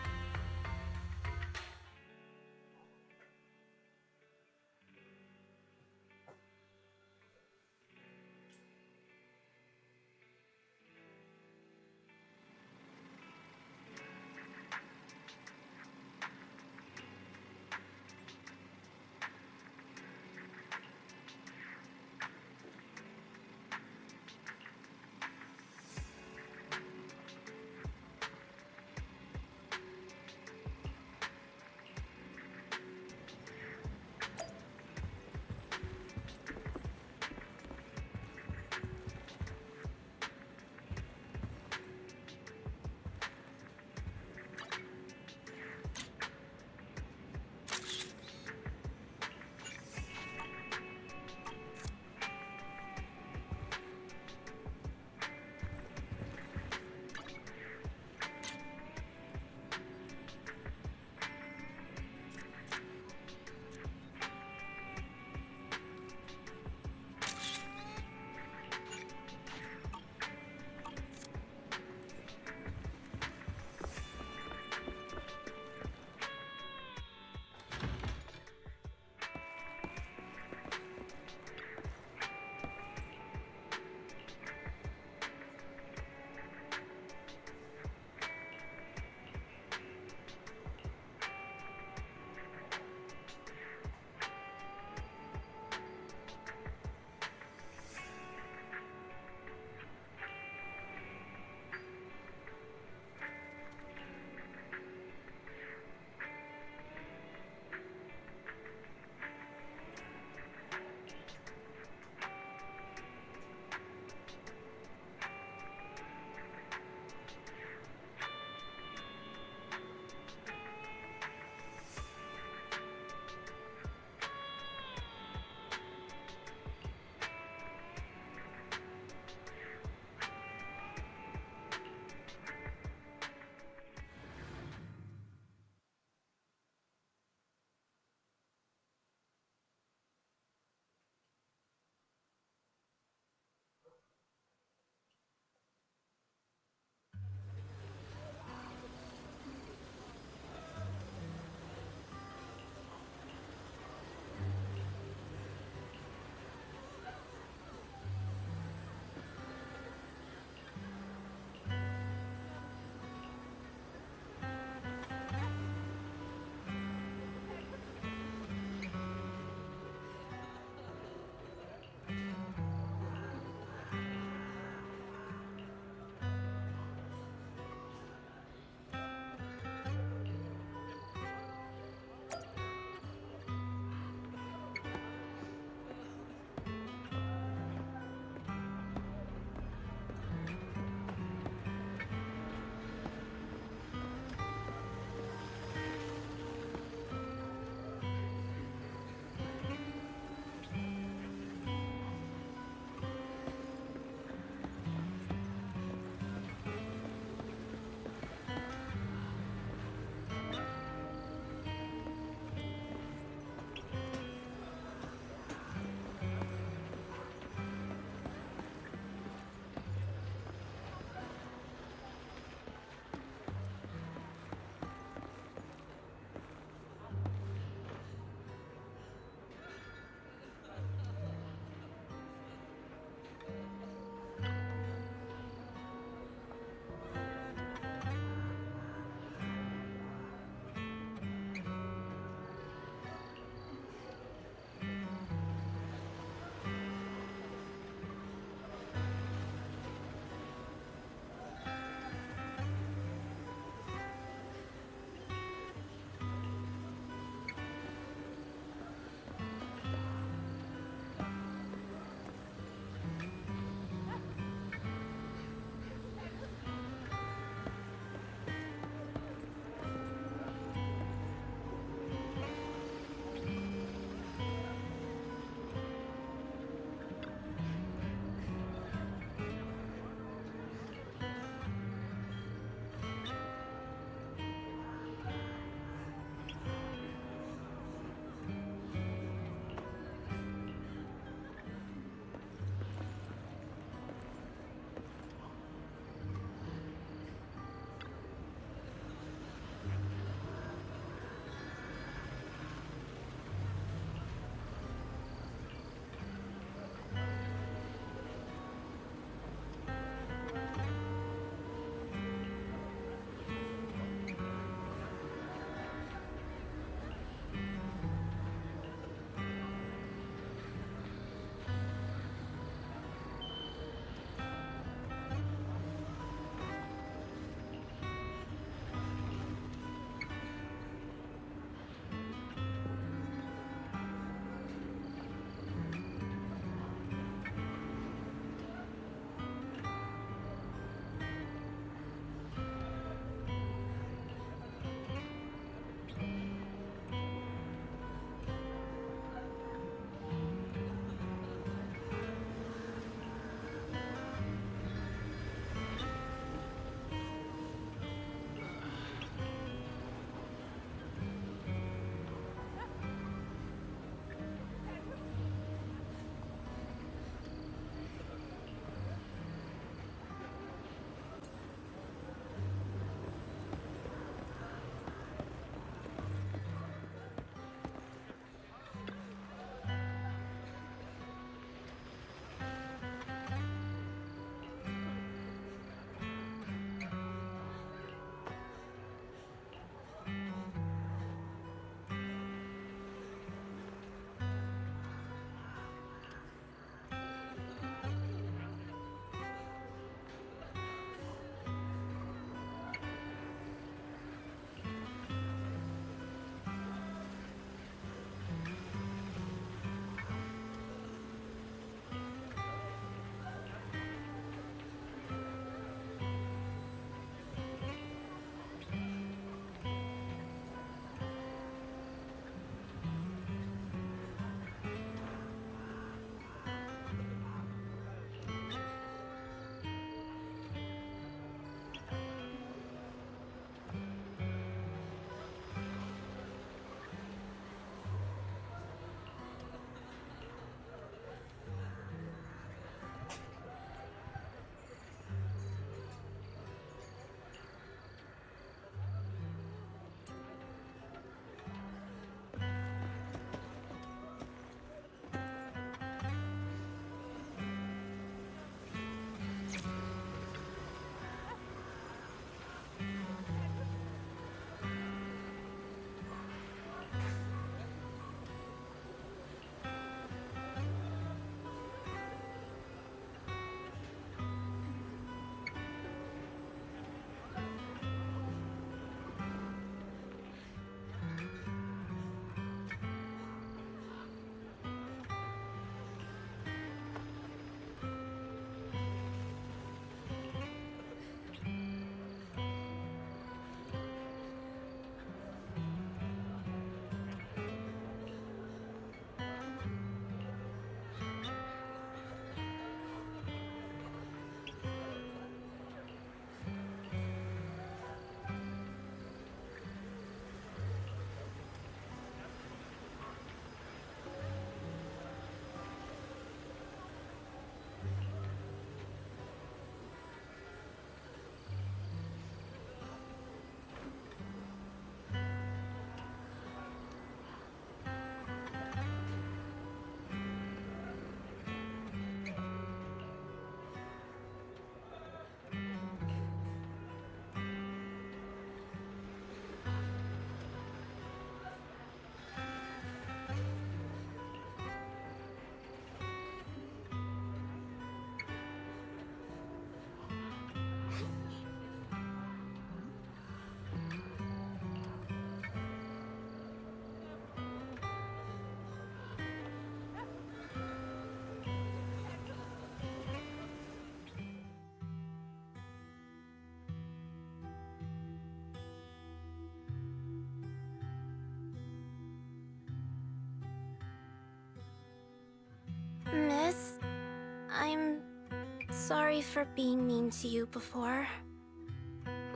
sorry for being mean to you before.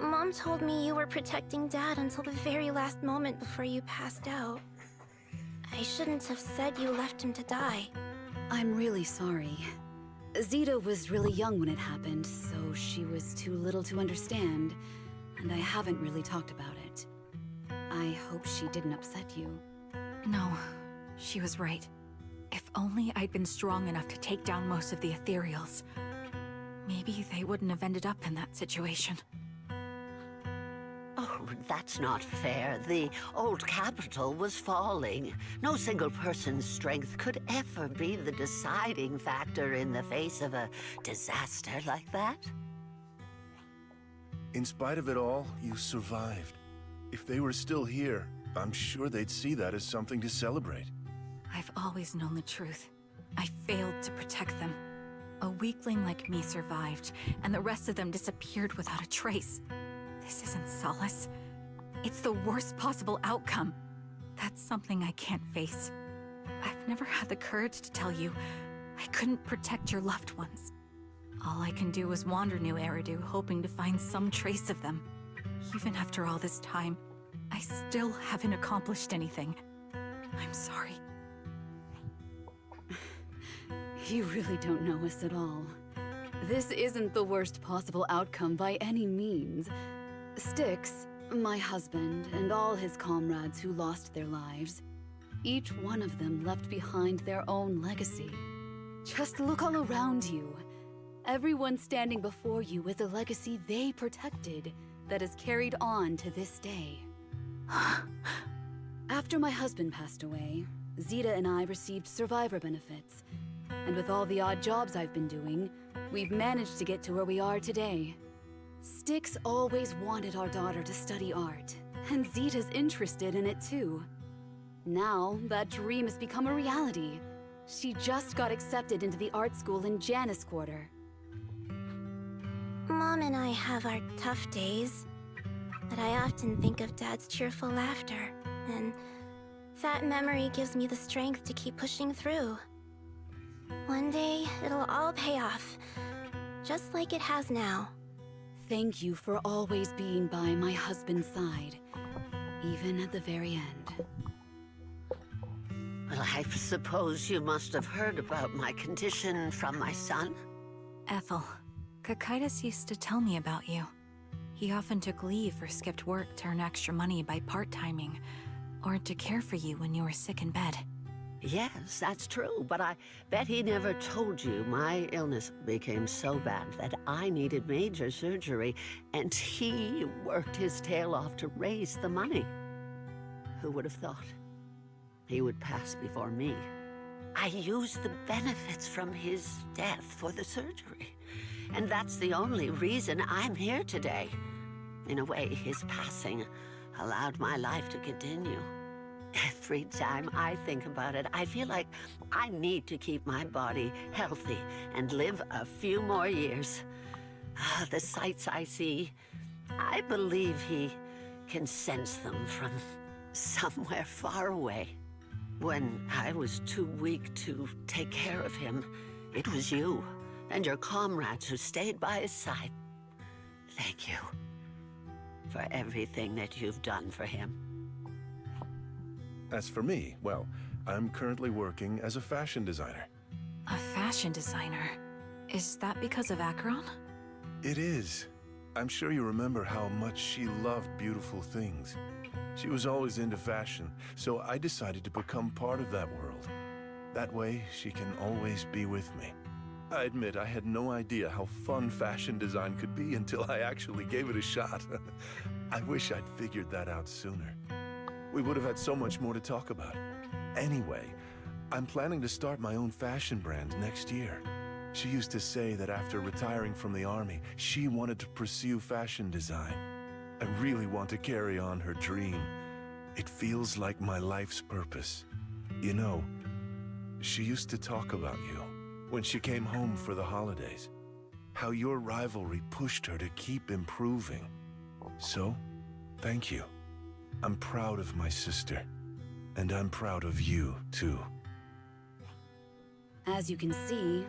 Mom told me you were protecting Dad until the very last moment before you passed out. I shouldn't have said you left him to die. I'm really sorry. Zeta was really young when it happened, so she was too little to understand, and I haven't really talked about it. I hope she didn't upset you. No, she was right. If only I'd been strong enough to take down most of the ethereals. Maybe they wouldn't have ended up in that situation. Oh, that's not fair. The old capital was falling. No single person's strength could ever be the deciding factor in the face of a disaster like that. In spite of it all, you survived. If they were still here, I'm sure they'd see that as something to celebrate. I've always known the truth. I failed to protect them. A weakling like me survived, and the rest of them disappeared without a trace. This isn't solace. It's the worst possible outcome. That's something I can't face. I've never had the courage to tell you I couldn't protect your loved ones. All I can do is wander New Eridu, hoping to find some trace of them. Even after all this time, I still haven't accomplished anything. I'm sorry. You really don't know us at all. This isn't the worst possible outcome by any means. Styx, my husband, and all his comrades who lost their lives, each one of them left behind their own legacy. Just look all around you. Everyone standing before you is a legacy they protected that is carried on to this day. After my husband passed away, Zeta and I received survivor benefits. And with all the odd jobs I've been doing, we've managed to get to where we are today. Styx always wanted our daughter to study art, and Zeta's interested in it too. Now, that dream has become a reality. She just got accepted into the art school in Janus Quarter. Mom and I have our tough days, but I often think of Dad's cheerful laughter, and that memory gives me the strength to keep pushing through. One day, it'll all pay off, just like it has now. Thank you for always being by my husband's side, even at the very end. Well, I suppose you must have heard about my condition from my son? Ethel, Kakaitis used to tell me about you. He often took leave or skipped work to earn extra money by part-timing, or to care for you when you were sick in bed. Yes, that's true, but I bet he never told you my illness became so bad that I needed major surgery, and he worked his tail off to raise the money. Who would have thought he would pass before me? I used the benefits from his death for the surgery, and that's the only reason I'm here today. In a way, his passing allowed my life to continue. Every time I think about it, I feel like I need to keep my body healthy and live a few more years. The sights I see, I believe he can sense them from somewhere far away. When I was too weak to take care of him, it was you and your comrades who stayed by his side. Thank you for everything that you've done for him. As for me, well, I'm currently working as a fashion designer. A fashion designer? Is that because of Acheron? It is. I'm sure you remember how much she loved beautiful things. She was always into fashion, so I decided to become part of that world. That way, she can always be with me. I admit I had no idea how fun fashion design could be until I actually gave it a shot. I wish I'd figured that out sooner. We would have had so much more to talk about. Anyway, I'm planning to start my own fashion brand next year. She used to say that after retiring from the army, she wanted to pursue fashion design. I really want to carry on her dream. It feels like my life's purpose. You know, she used to talk about you when she came home for the holidays. How your rivalry pushed her to keep improving. So, thank you. I'm proud of my sister, and I'm proud of you, too. As you can see,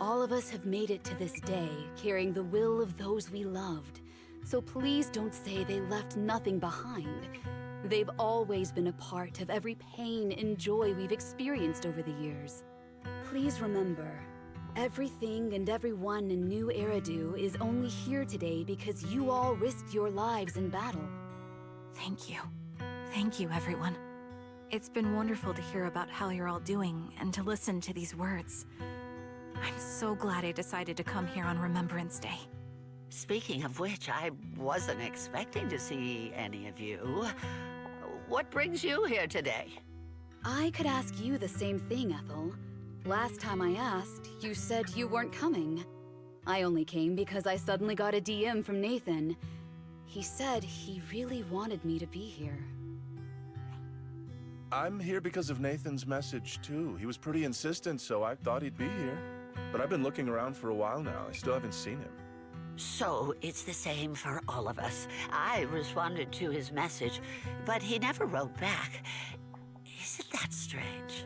All of us have made it to this day, carrying the will of those we loved. So please don't say they left nothing behind. They've always been a part of every pain and joy we've experienced over the years. Please remember, everything and everyone in New Eridu is only here today because you all risked your lives in battle. Thank you. Thank you, everyone. It's been wonderful to hear about how you're all doing and to listen to these words. I'm so glad I decided to come here on Remembrance Day. Speaking of which, I wasn't expecting to see any of you. What brings you here today? I could ask you the same thing, Ethel. Last time I asked, you said you weren't coming. I only came because I suddenly got a DM from Nathan. He said he really wanted me to be here. I'm here because of Nathan's message, too. He was pretty insistent, so I thought he'd be here. But I've been looking around for a while now. I still haven't seen him. So it's the same for all of us. I responded to his message, but he never wrote back. Isn't that strange?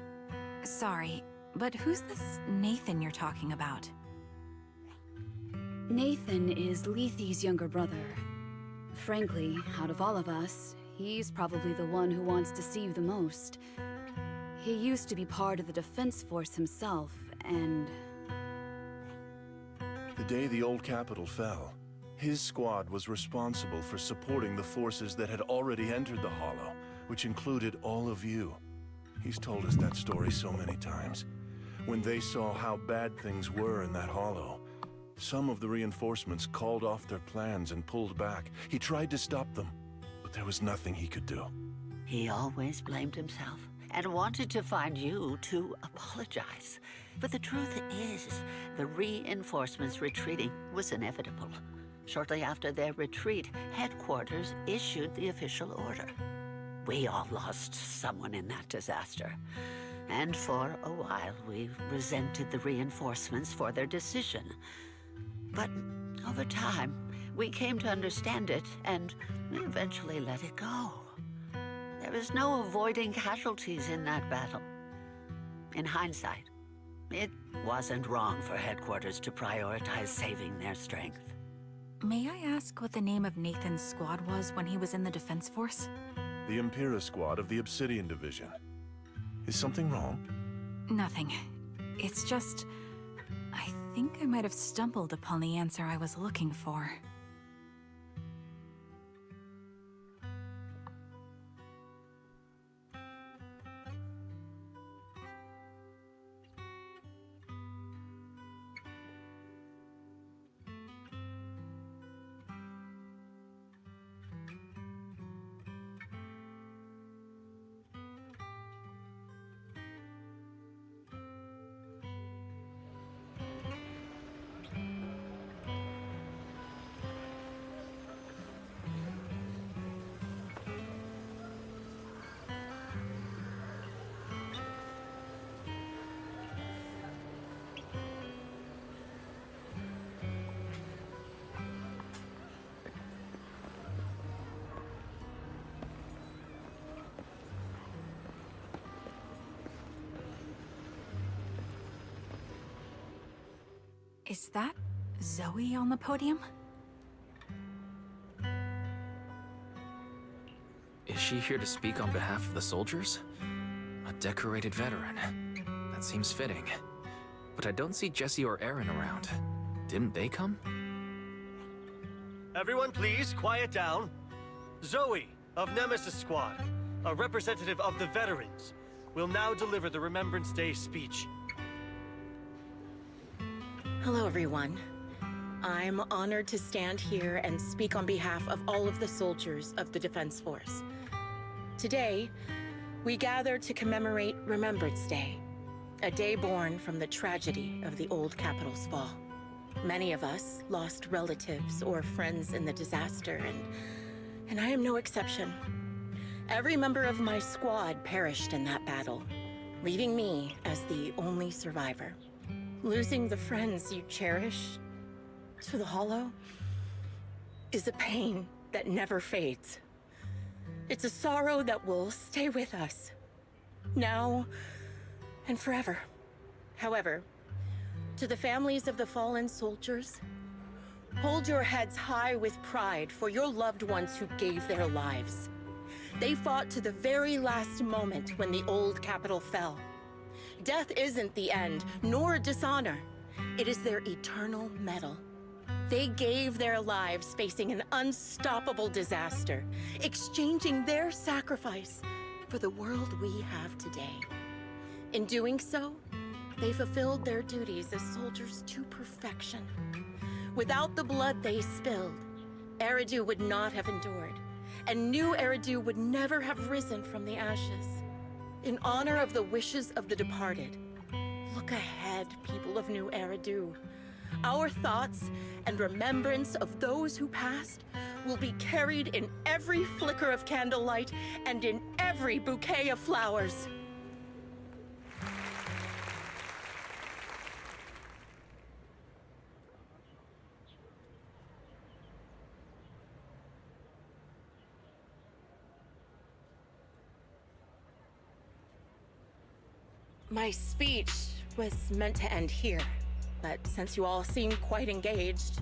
Sorry, but who's this Nathan you're talking about? Nathan is Lethe's younger brother. Frankly, out of all of us, he's probably the one who wants to see you the most. He used to be part of the defense force himself, and... The day the old capital fell, his squad was responsible for supporting the forces that had already entered the Hollow, which included all of you. He's told us that story so many times. When they saw how bad things were in that Hollow, some of the reinforcements called off their plans and pulled back. He tried to stop them, but there was nothing he could do. He always blamed himself and wanted to find you to apologize. But the truth is, the reinforcements retreating was inevitable. Shortly after their retreat, headquarters issued the official order. We all lost someone in that disaster. And for a while, we resented the reinforcements for their decision. But over time, we came to understand it and eventually let it go. There was no avoiding casualties in that battle. In hindsight, it wasn't wrong for headquarters to prioritize saving their strength. May I ask what the name of Nathan's squad was when he was in the defense force? The Impera squad of the Obsidian Division. Is something wrong? Nothing. It's just... I think I might have stumbled upon the answer I was looking for. Is that Zoe on the podium? Is she here to speak on behalf of the soldiers? A decorated veteran. That seems fitting. But I don't see Jesse or Aaron around. Didn't they come? Everyone please, quiet down. Zoe, of Nemesis Squad, a representative of the veterans, will now deliver the Remembrance Day speech. Hello, everyone. I'm honored to stand here and speak on behalf of all of the soldiers of the Defense Force. Today, we gather to commemorate Remembrance Day, a day born from the tragedy of the old capital's fall. Many of us lost relatives or friends in the disaster, and I am no exception. Every member of my squad perished in that battle, leaving me as the only survivor. Losing the friends you cherish to the Hollow is a pain that never fades. It's a sorrow that will stay with us, now and forever. However, To the families of the fallen soldiers, hold your heads high with pride for your loved ones who gave their lives. They fought to the very last moment when the old capital fell. Death isn't the end, nor dishonor. It is their eternal medal. They gave their lives facing an unstoppable disaster, exchanging their sacrifice for the world we have today. In doing so, they fulfilled their duties as soldiers to perfection. Without the blood they spilled, Eridu would not have endured, and new Eridu would never have risen from the ashes. In honor of the wishes of the departed, look ahead, people of New Eridu. Our thoughts and remembrance of those who passed will be carried in every flicker of candlelight and in every bouquet of flowers. My speech was meant to end here, but since you all seem quite engaged,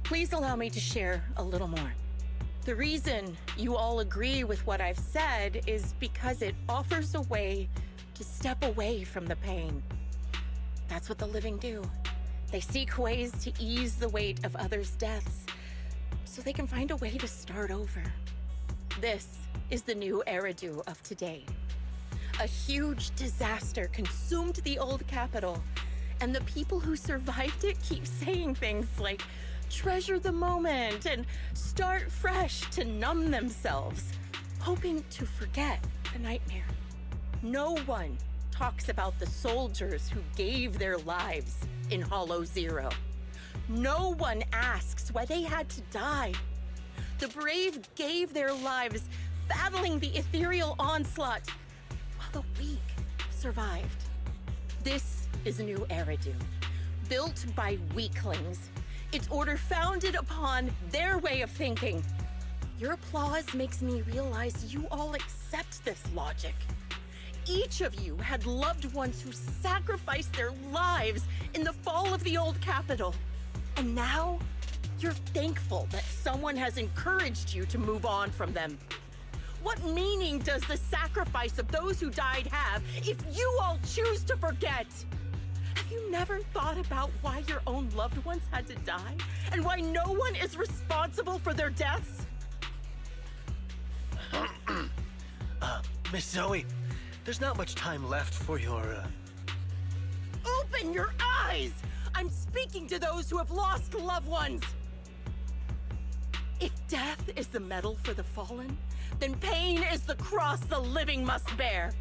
please allow me to share a little more. The reason you all agree with what I've said is because it offers a way to step away from the pain. That's what the living do. They seek ways to ease the weight of others' deaths, so they can find a way to start over. This is the new Eridu of today. A huge disaster consumed the old capital, and the people who survived it keep saying things like, treasure the moment and start fresh to numb themselves, hoping to forget the nightmare. No one talks about the soldiers who gave their lives in Hollow Zero. No one asks why they had to die. The brave gave their lives battling the ethereal onslaught, while the weak survived. This is New Eridu, built by weaklings. Its order founded upon their way of thinking. Your applause makes me realize you all accept this logic. Each of you had loved ones who sacrificed their lives in the fall of the old capital. And now, you're thankful that someone has encouraged you to move on from them. What meaning does the sacrifice of those who died have if you all choose to forget? Have you never thought about why your own loved ones had to die? And why no one is responsible for their deaths? Miss Zoe, there's not much time left for your, Open your eyes! I'm speaking to those who have lost loved ones! If death is the medal for the fallen, then pain is the cross the living must bear.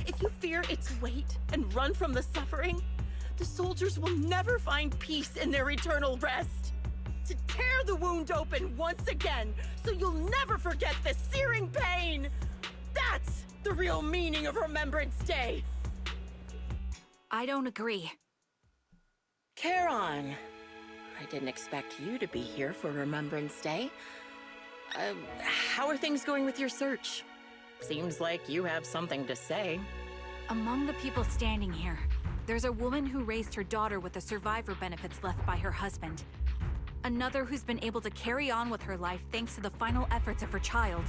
If you fear its weight and run from the suffering, the soldiers will never find peace in their eternal rest. To tear the wound open once again, so you'll never forget the searing pain! That's the real meaning of Remembrance Day! I don't agree. Charon, I didn't expect you to be here for Remembrance Day. How are things going with your search? Seems like you have something to say. Among the people standing here, there's a woman who raised her daughter with the survivor benefits left by her husband. Another who's been able to carry on with her life thanks to the final efforts of her child.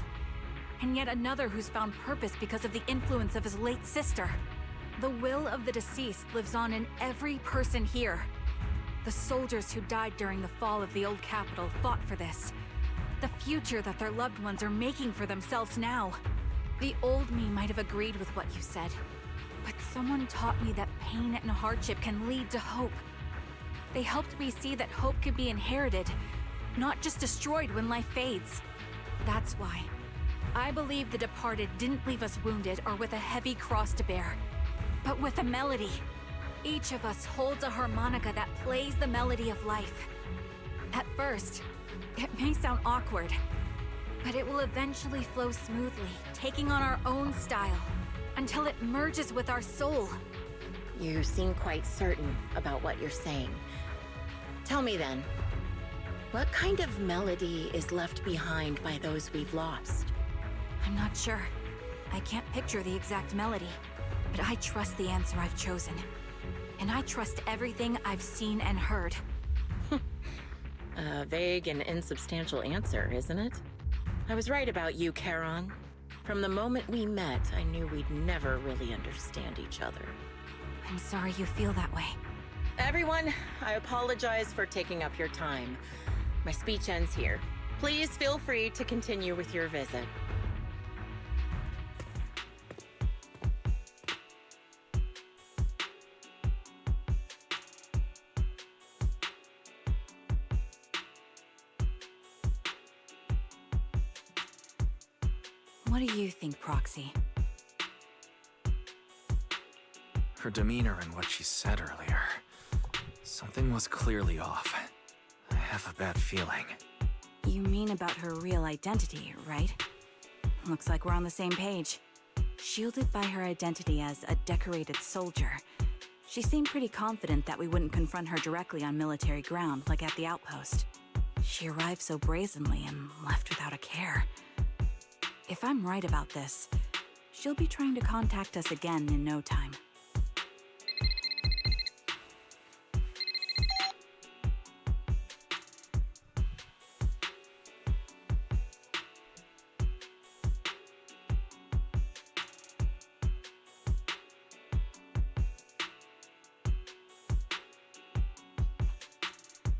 And yet another who's found purpose because of the influence of his late sister. The will of the deceased lives on in every person here. The soldiers who died during the fall of the old capital fought for this. The future that their loved ones are making for themselves now. The old me might have agreed with what you said, but someone taught me that pain and hardship can lead to hope. They helped me see that hope could be inherited, not just destroyed when life fades. That's why I believe the departed didn't leave us wounded or with a heavy cross to bear, but with a melody. Each of us holds a harmonica that plays the melody of life. At first, it may sound awkward, but it will eventually flow smoothly, taking on our own style, until it merges with our soul. You seem quite certain about what you're saying. Tell me then, what kind of melody is left behind by those we've lost? I'm not sure. I can't picture the exact melody, but I trust the answer I've chosen. and I trust everything I've seen and heard. A vague and insubstantial answer, isn't it? I was right about you, Charon. From the moment we met, I knew we'd never really understand each other. I'm sorry you feel that way. Everyone, I apologize for taking up your time. My speech ends here. Please feel free to continue with your visit. What do you think, Proxy? Her demeanor and what she said earlier. Something was clearly off. I have a bad feeling. You mean about her real identity, right? Looks like we're on the same page. Shielded by her identity as a decorated soldier, she seemed pretty confident that we wouldn't confront her directly on military ground like at the outpost. She arrived so brazenly and left without a care. If I'm right about this, she'll be trying to contact us again in no time.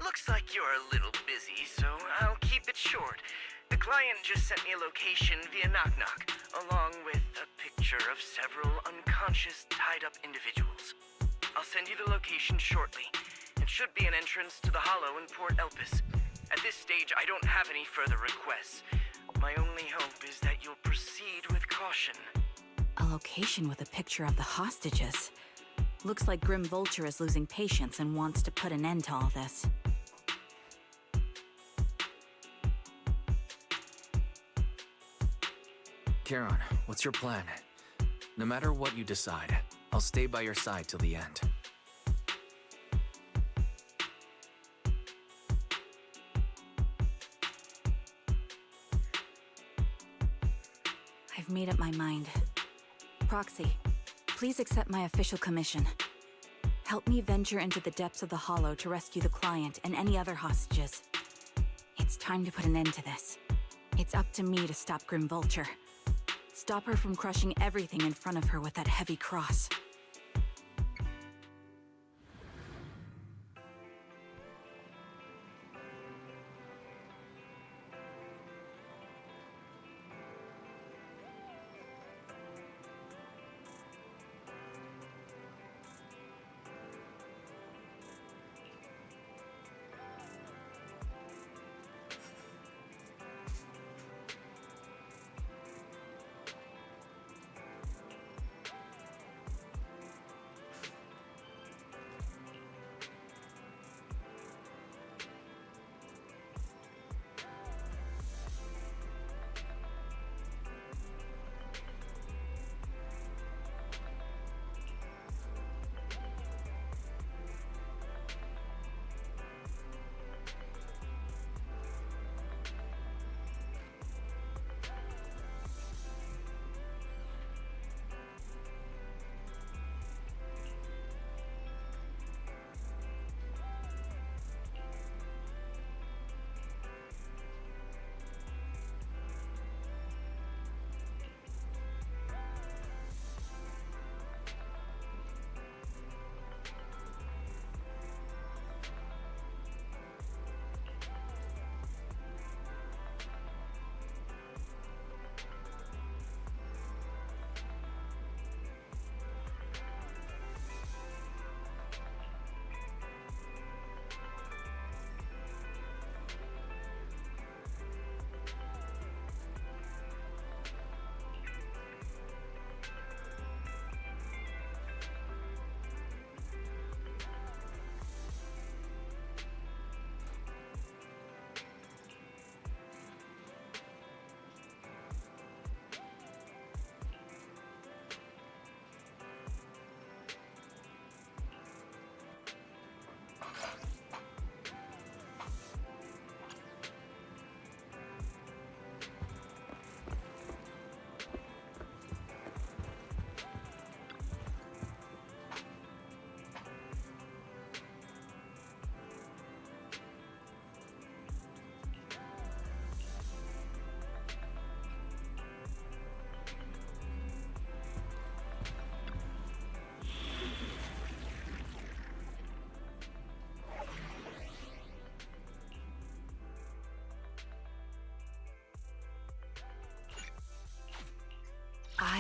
Looks like you're a little busy, so I'll keep it short. The client just sent me a location via Knock Knock, along with a picture of several unconscious, tied-up individuals. I'll send you the location shortly. It should be an entrance to the Hollow in Port Elpis. At this stage, I don't have any further requests. My only hope is that you'll proceed with caution. A location with a picture of the hostages. Looks like Grim Vulture is losing patience and wants to put an end to all this. Charon, what's your plan? No matter what you decide, I'll stay by your side till the end. I've made up my mind. Proxy, please accept my official commission. Help me venture into the depths of the Hollow to rescue the client and any other hostages. It's time to put an end to this. It's up to me to stop Grim Vulture. Stop her from crushing everything in front of her with that heavy cross.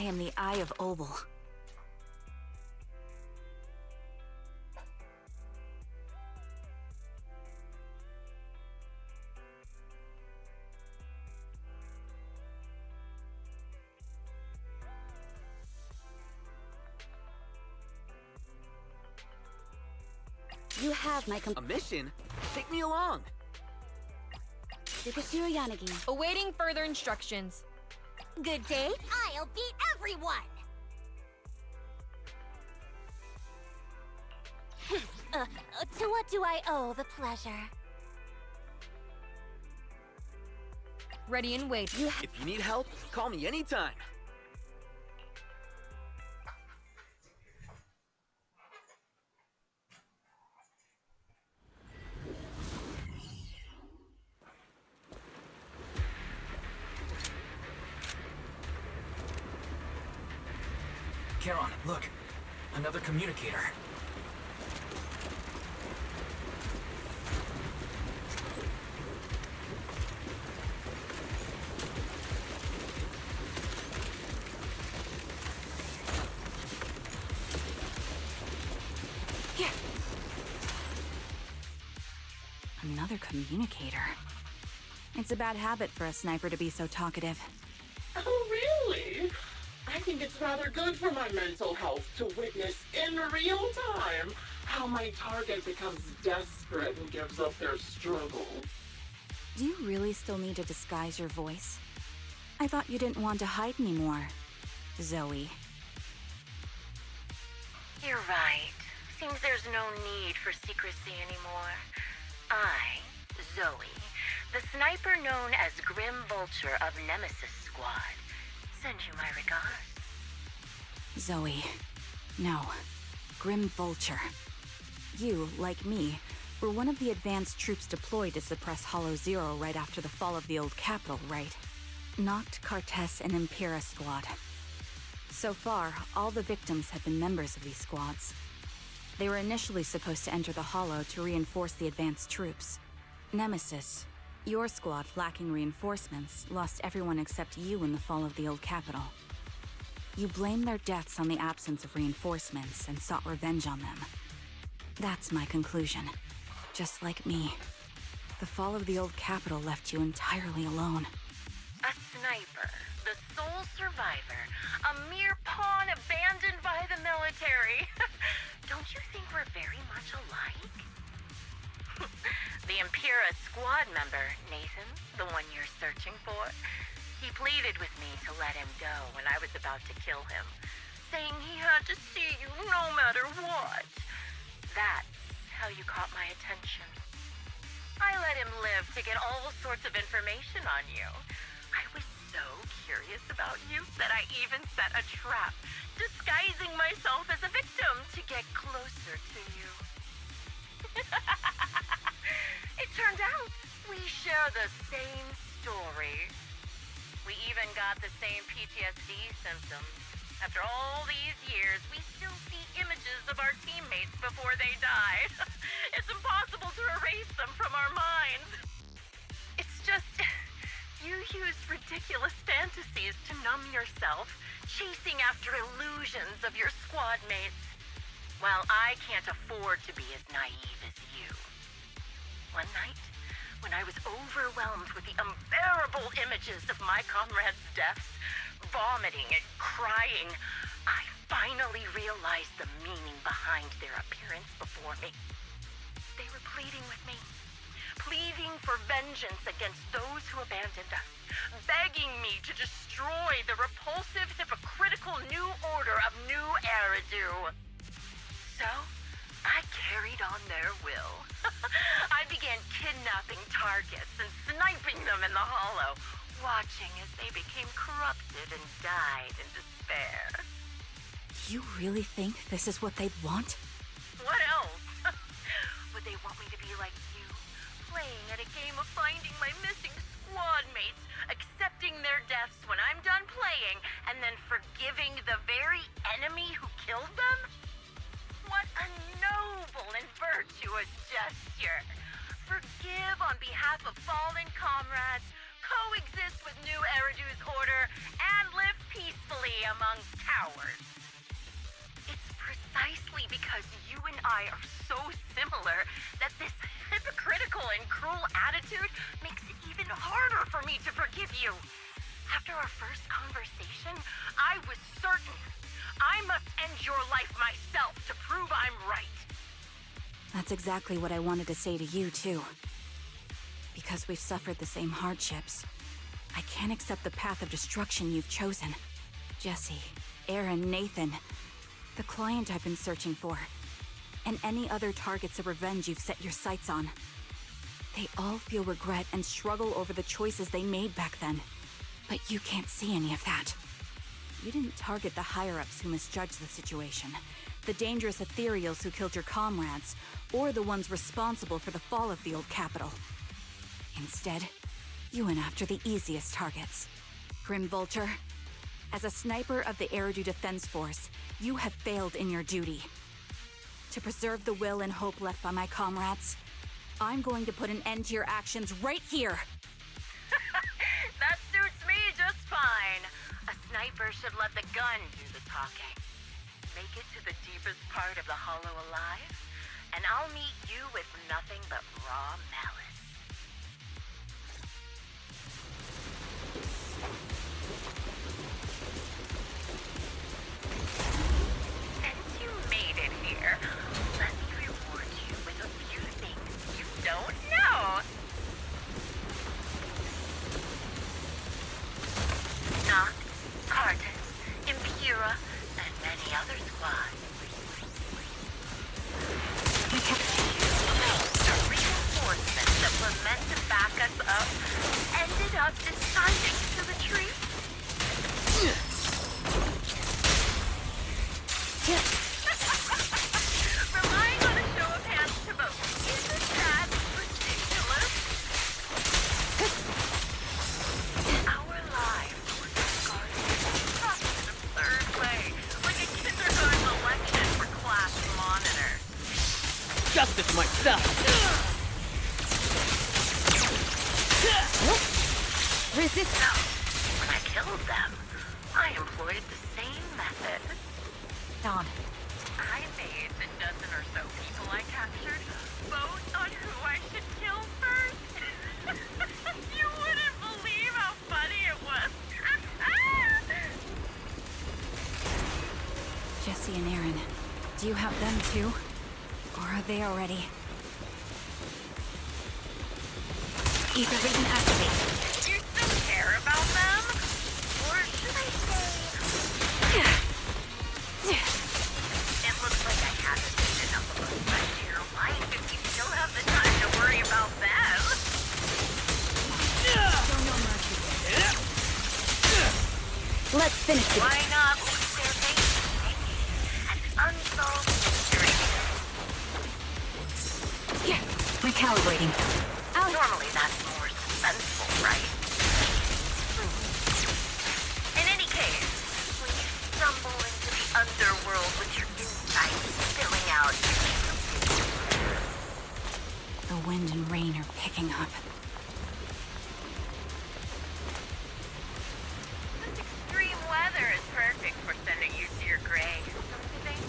I am the Eye of Obel. You have my A mission? Take me along. Yanagi. Awaiting further instructions. Good day. I'll beat everyone. To what do I owe the pleasure? Ready and wait. If you need help, call me anytime. Charon, look. Another communicator. Another communicator. It's a bad habit for a sniper to be so talkative. Oh, really? I think it's rather good for my mental health to witness in real time how my target becomes desperate and gives up their struggle. Do you really still need to disguise your voice? I thought you didn't want to hide anymore, Zoe. You're right. Seems there's no need for secrecy anymore. I, Zoe, the sniper known as Grim Vulture of Nemesis Squad, send you my regards. Zoe. No. Grim Vulture. You, like me, were one of the advanced troops deployed to suppress Hollow Zero right after the fall of the old capital, right? Noct, Cartes, and Impera Squad. So far, all the victims have been members of these squads. They were initially supposed to enter the Hollow to reinforce the advanced troops. Nemesis, your squad, lacking reinforcements, lost everyone except you in the fall of the old capital. You blamed their deaths on the absence of reinforcements and sought revenge on them. That's my conclusion. Just like me. The fall of the old capital left you entirely alone. A sniper, the sole survivor, a mere pawn abandoned by the military. Don't you think we're very much alike? The Impera squad member, Nathan, the one you're searching for, he pleaded with me to let him go when I was about to kill him, saying he had to see you no matter what. That's how you caught my attention. I let him live to get all sorts of information on you. I was so curious about you that I even set a trap, disguising myself as a victim to get closer to you. It turned out we share the same story. We even got the same PTSD symptoms. After all these years, we still see images of our teammates before they died. It's impossible to erase them from our minds. It's just, you use ridiculous fantasies to numb yourself, chasing after illusions of your squad mates. While I can't afford to be as naive as you. One night, when I was overwhelmed with the unbearable images of my comrades' deaths, vomiting and crying, I finally realized the meaning behind their appearance before me. They were pleading with me, pleading for vengeance against those who abandoned us, begging me to destroy the repulsive, hypocritical new order of New Eridu. So, I carried on their will. I began kidnapping targets and sniping them in the Hollow, watching as they became corrupted and died in despair. You really think this is what they'd want? What else? Would they want me to be like you, playing at a game of finding my missing squad mates, accepting their deaths when I'm done playing, and then forgiving the very enemy who killed them? What a noble and virtuous gesture! Forgive on behalf of fallen comrades, coexist with New Eridu's order, and live peacefully among because you and I are so similar that this hypocritical and cruel attitude makes it even harder for me to forgive you. After our first conversation, I was certain I must end your life myself to prove I'm right. That's exactly what I wanted to say to you, too. Because we've suffered the same hardships, I can't accept the path of destruction you've chosen. Jesse, Aaron, Nathan, the client I've been searching for, and any other targets of revenge you've set your sights on. They all feel regret and struggle over the choices they made back then. But you can't see any of that. You didn't target the higher-ups who misjudged the situation, the dangerous ethereals who killed your comrades, or the ones responsible for the fall of the old capital. Instead, you went after the easiest targets. Grim Vulture, as a sniper of the Eridu Defense Force, you have failed in your duty. To preserve the will and hope left by my comrades, I'm going to put an end to your actions right here! That suits me just fine. A sniper should let the gun do the talking. Make it to the deepest part of the hollow alive, and I'll meet you with nothing but raw malice. Since you made it here, let me reward you with a few things you don't know. Noct, Cartus, Impura, and many other squads. The reinforcements that were meant to back us up ended up deciding to retreat. Relying on a show of hands to vote isn't that ridiculous? Our lives were discarded in such an absurd way, like a kindergarten election for class monitor. Justice myself! Resist! No. When I killed them, I employed the same method. Dawn. I made the dozen or so people I captured vote on who I should kill first. You wouldn't believe how funny it was. Jesse and Aaron, do you have them too? Or are they already? Ether vision activate. Do you still care about them? Or should I say... It looks like I haven't seen enough of us left in your life if you still have the time to worry about them. Let's finish it. Why not leave their faces an unsolved mystery? Yeah, recalibrating. Normally that's more suspenseful, right? In any case, when you stumble into the underworld with your insight spilling out, The wind and rain are picking up. this extreme weather is perfect for sending you to your grave, don't you think?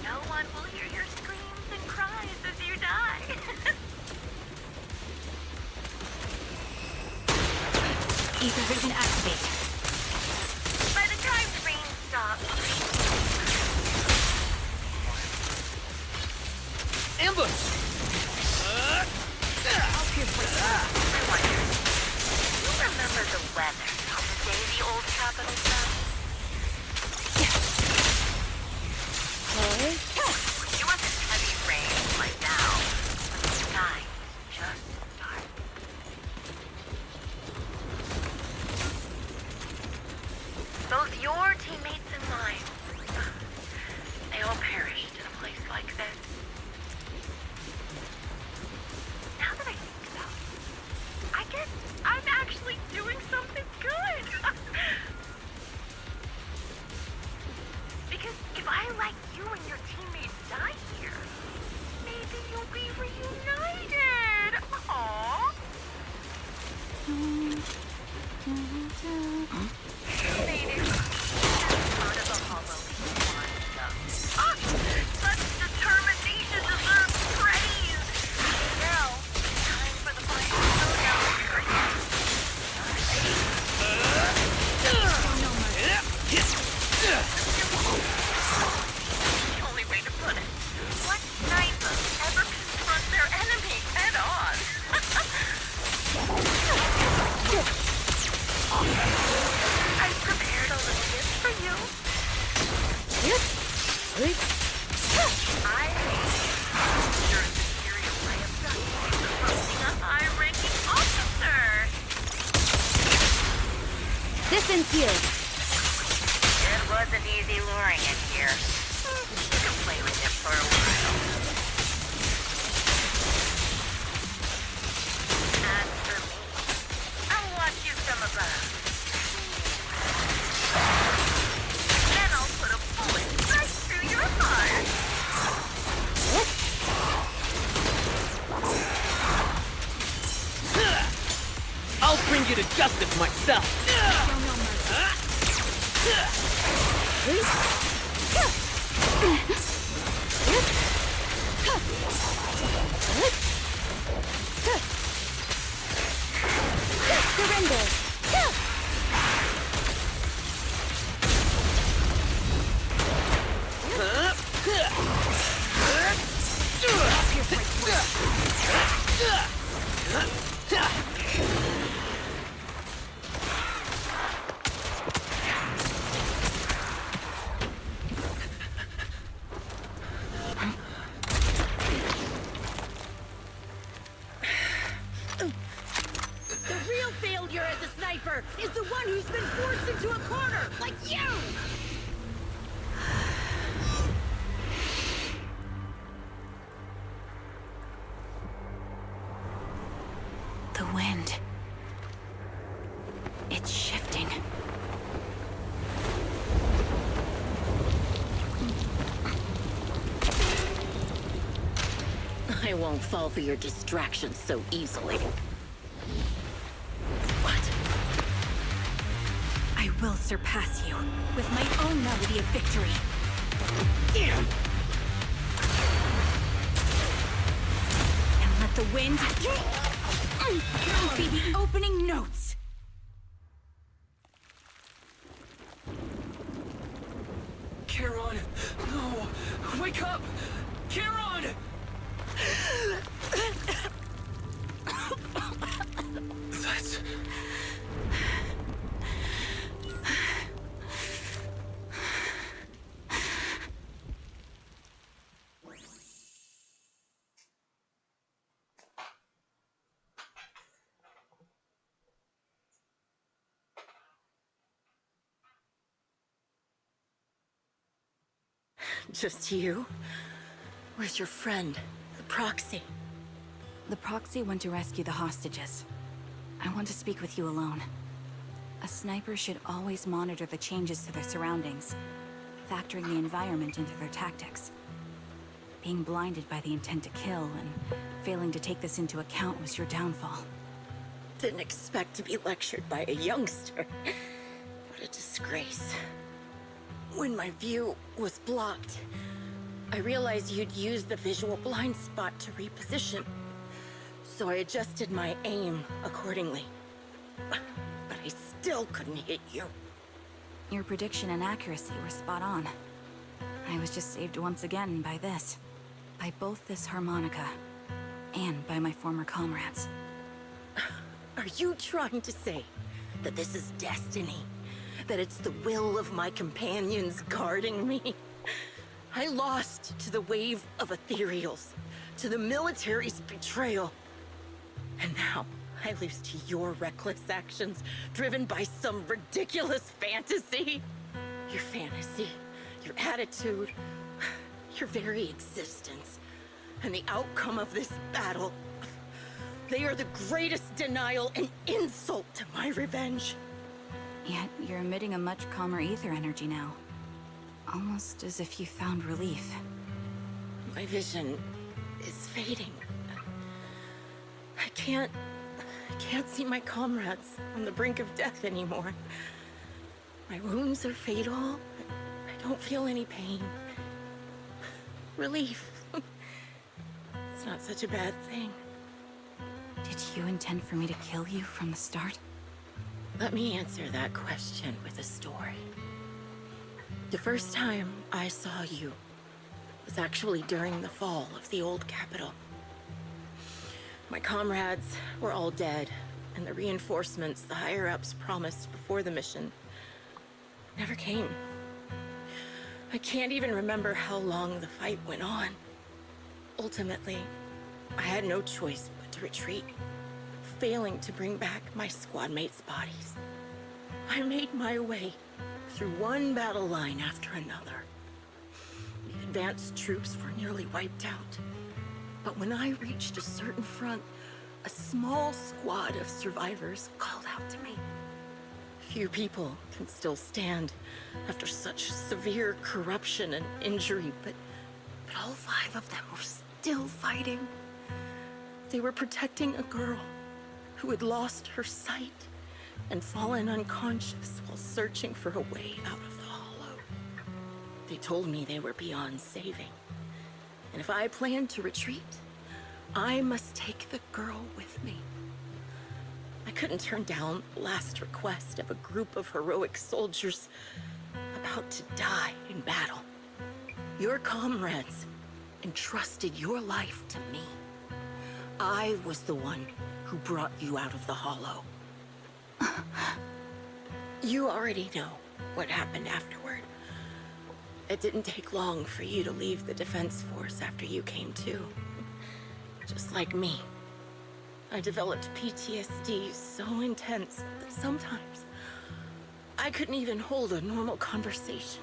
No one will hear your screams and cries as you die. Ether vision activate. By the time the rain stops, Ambush! I'll pierce right I hate you're a superior way of promoting a high-ranking officer. Distance here. It wasn't easy luring it here. You can play with it for a while. As for me, I'll watch you from above. Then I'll put a bullet right through your heart. I'll bring you to justice myself. Surrender. The real failure as a sniper is the one who's been forced into a corner, like you! The wind. It's shifting. I won't fall for your distractions so easily. What? I will surpass you with my own melody of victory. And let the wind be the opening notes. Charon! No! Wake up! Charon! That's... Just you? Where's your friend, the proxy? The proxy went to rescue the hostages. I want to speak with you alone. A sniper should always monitor the changes to their surroundings, factoring the environment into their tactics. Being blinded by the intent to kill and failing to take this into account was your downfall. Didn't expect to be lectured by a youngster. What a disgrace. When my view was blocked, I realized you'd used the visual blind spot to reposition. So I adjusted my aim accordingly. But I still couldn't hit you. Your prediction and accuracy were spot on. I was just saved once again by this. By both this harmonica, and by my former comrades. Are you trying to say that this is destiny? That it's the will of my companions guarding me? I lost to the wave of ethereals, to the military's betrayal. And now, I lose to your reckless actions, driven by some ridiculous fantasy. Your fantasy, your attitude, your very existence, and the outcome of this battle. They are the greatest denial and insult to my revenge. Yet you're emitting a much calmer ether energy now. Almost as if you found relief. My vision is fading. I can't see my comrades on the brink of death anymore. My wounds are fatal. I don't feel any pain. Relief. It's not such a bad thing. Did you intend for me to kill you from the start? Let me answer that question with a story. The first time I saw you was actually during the fall of the old capital. My comrades were all dead, and the reinforcements the higher-ups promised before the mission never came. I can't even remember how long the fight went on. Ultimately, I had no choice but to retreat, failing to bring back my squad mates' bodies. I made my way through one battle line after another. The advanced troops were nearly wiped out. But when I reached a certain front, a small squad of survivors called out to me. Few people can still stand after such severe corruption and injury, but all 5 of them were still fighting. They were protecting a girl who had lost her sight and fallen unconscious while searching for a way out of the hollow. They told me they were beyond saving, and if I planned to retreat, I must take the girl with me. I couldn't turn down the last request of a group of heroic soldiers about to die in battle. Your comrades entrusted your life to me. I was the one who brought you out of the hollow. You already know what happened afterward. It didn't take long for you to leave the Defense Force after you came to. Just like me. I developed PTSD so intense that sometimes I couldn't even hold a normal conversation.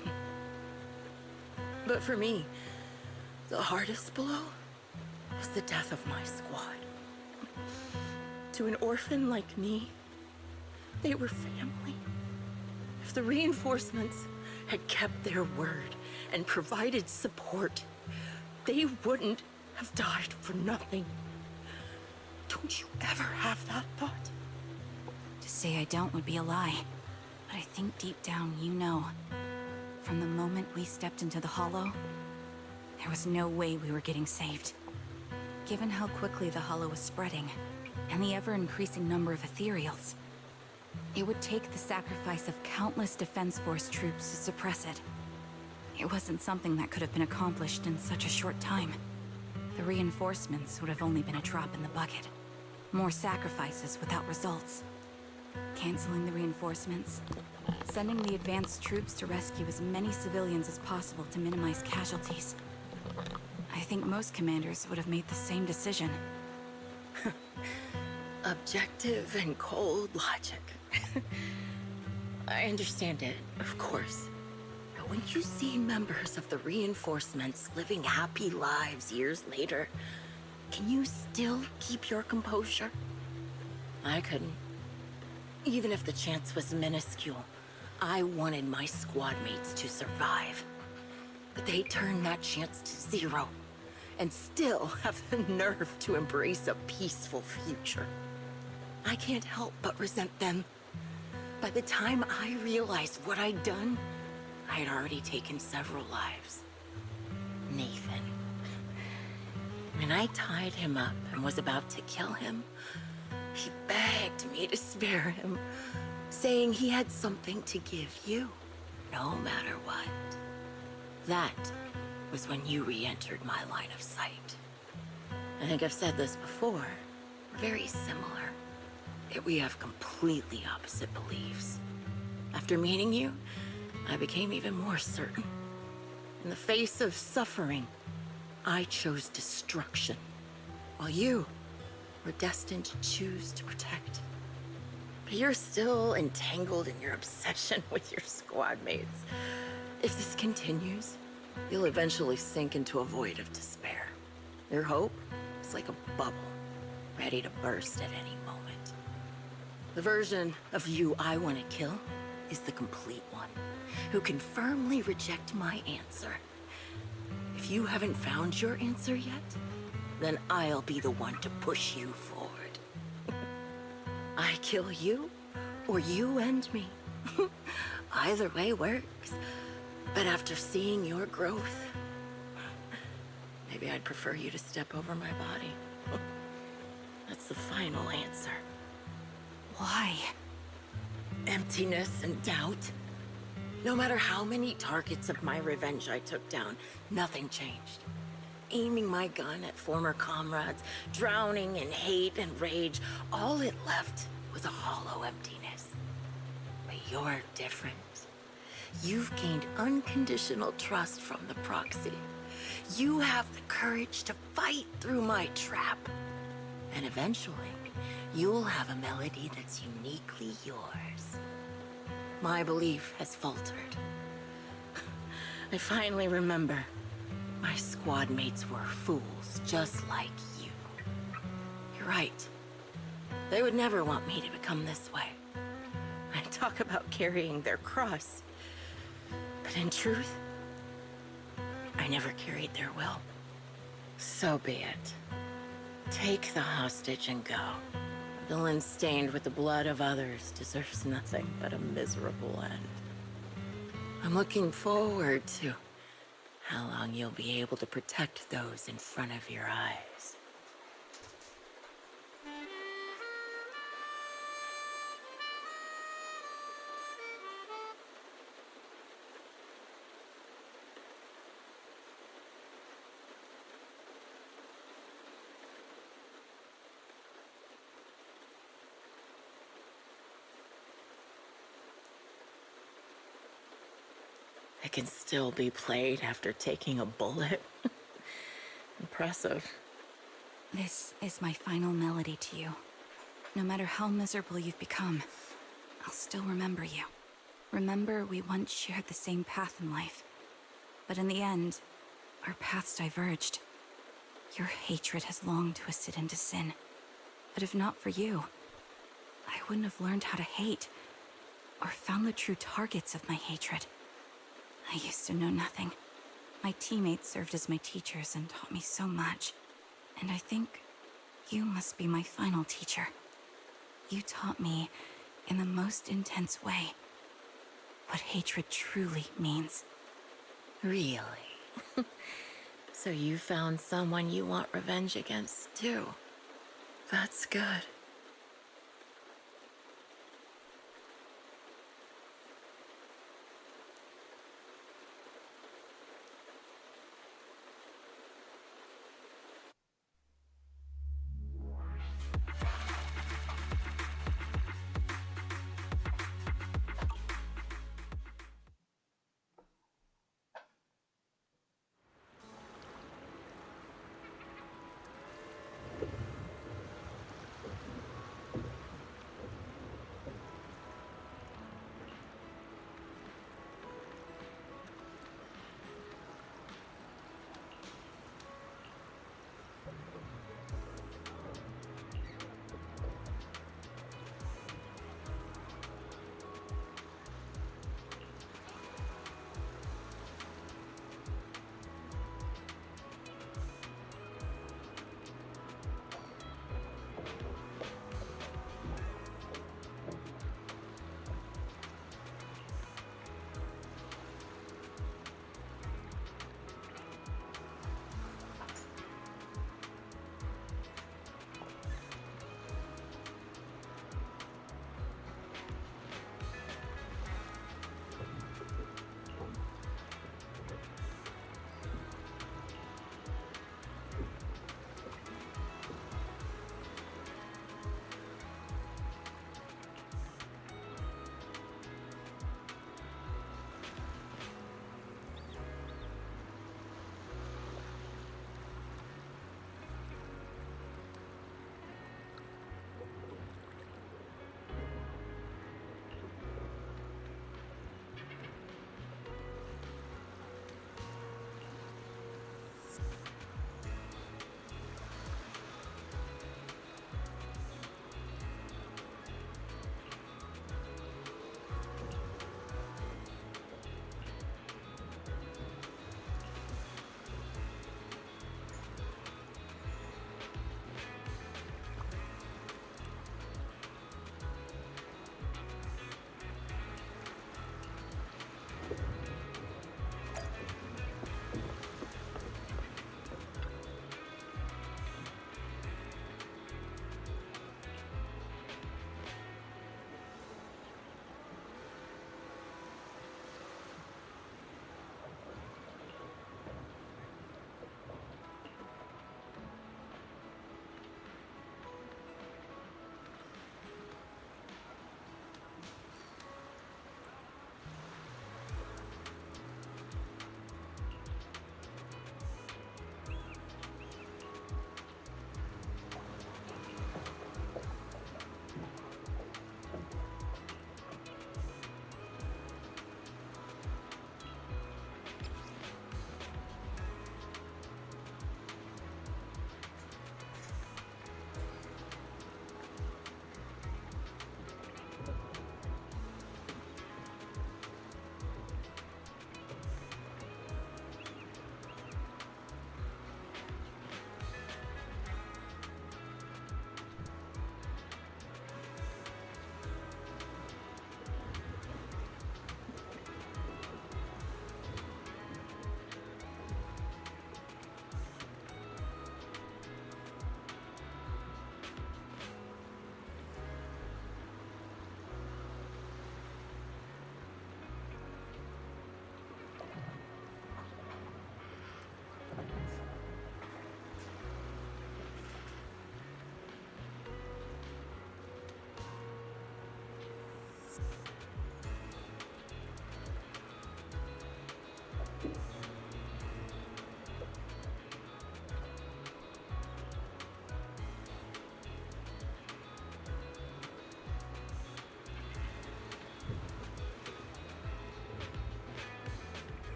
But for me, the hardest blow was the death of my squad. To an orphan like me, they were family. If the reinforcements had kept their word and provided support, they wouldn't have died for nothing. Don't you ever have that thought? To say I don't would be a lie. But I think deep down you know. From the moment we stepped into the hollow, there was no way we were getting saved. Given how quickly the hollow was spreading, and the ever-increasing number of ethereals, it would take the sacrifice of countless Defense Force troops to suppress it. It wasn't something that could have been accomplished in such a short time. The reinforcements would have only been a drop in the bucket. More sacrifices without results. Canceling the reinforcements, sending the advanced troops to rescue as many civilians as possible to minimize casualties. I think most commanders would have made the same decision. Objective and cold logic. I understand it, of course. But when you see members of the reinforcements living happy lives years later, can you still keep your composure? I couldn't. Even if the chance was minuscule, I wanted my squad mates to survive. But they turned that chance to 0, and still have the nerve to embrace a peaceful future. I can't help but resent them. By the time I realized what I'd done, I had already taken several lives. Nathan. When I tied him up and was about to kill him, he begged me to spare him, saying he had something to give you, no matter what. That was when you re-entered my line of sight. I think I've said this before. We're very similar, yet we have completely opposite beliefs. After meeting you, I became even more certain. In the face of suffering, I chose destruction, while you were destined to choose to protect. But you're still entangled in your obsession with your squad mates. If this continues, you'll eventually sink into a void of despair. Your hope is like a bubble, ready to burst at any moment. The version of you I want to kill is the complete one, who can firmly reject my answer. If you haven't found your answer yet, then I'll be the one to push you forward. I kill you, or you end me. Either way works. But after seeing your growth, maybe I'd prefer you to step over my body. That's the final answer. Why? Emptiness and doubt. No matter how many targets of my revenge I took down, nothing changed. Aiming my gun at former comrades, drowning in hate and rage, all it left was a hollow emptiness. But you're different. You've gained unconditional trust from the proxy. You have the courage to fight through my trap. And eventually, you'll have a melody that's uniquely yours. My belief has faltered. I finally remember. My squad mates were fools, just like you. You're right. They would never want me to become this way. I talk about carrying their cross. But in truth, I never carried their will. So be it. Take the hostage and go. A villain stained with the blood of others deserves nothing but a miserable end. I'm looking forward to how long you'll be able to protect those in front of your eyes. It can still be played after taking a bullet. Impressive. This is my final melody to you. No matter how miserable you've become, I'll still remember you. Remember we once shared the same path in life. But in the end, our paths diverged. Your hatred has long twisted into sin. But if not for you, I wouldn't have learned how to hate, or found the true targets of my hatred. I used to know nothing. My teammates served as my teachers and taught me so much. And I think you must be my final teacher. You taught me, in the most intense way, what hatred truly means. Really? So you found someone you want revenge against, too. That's good.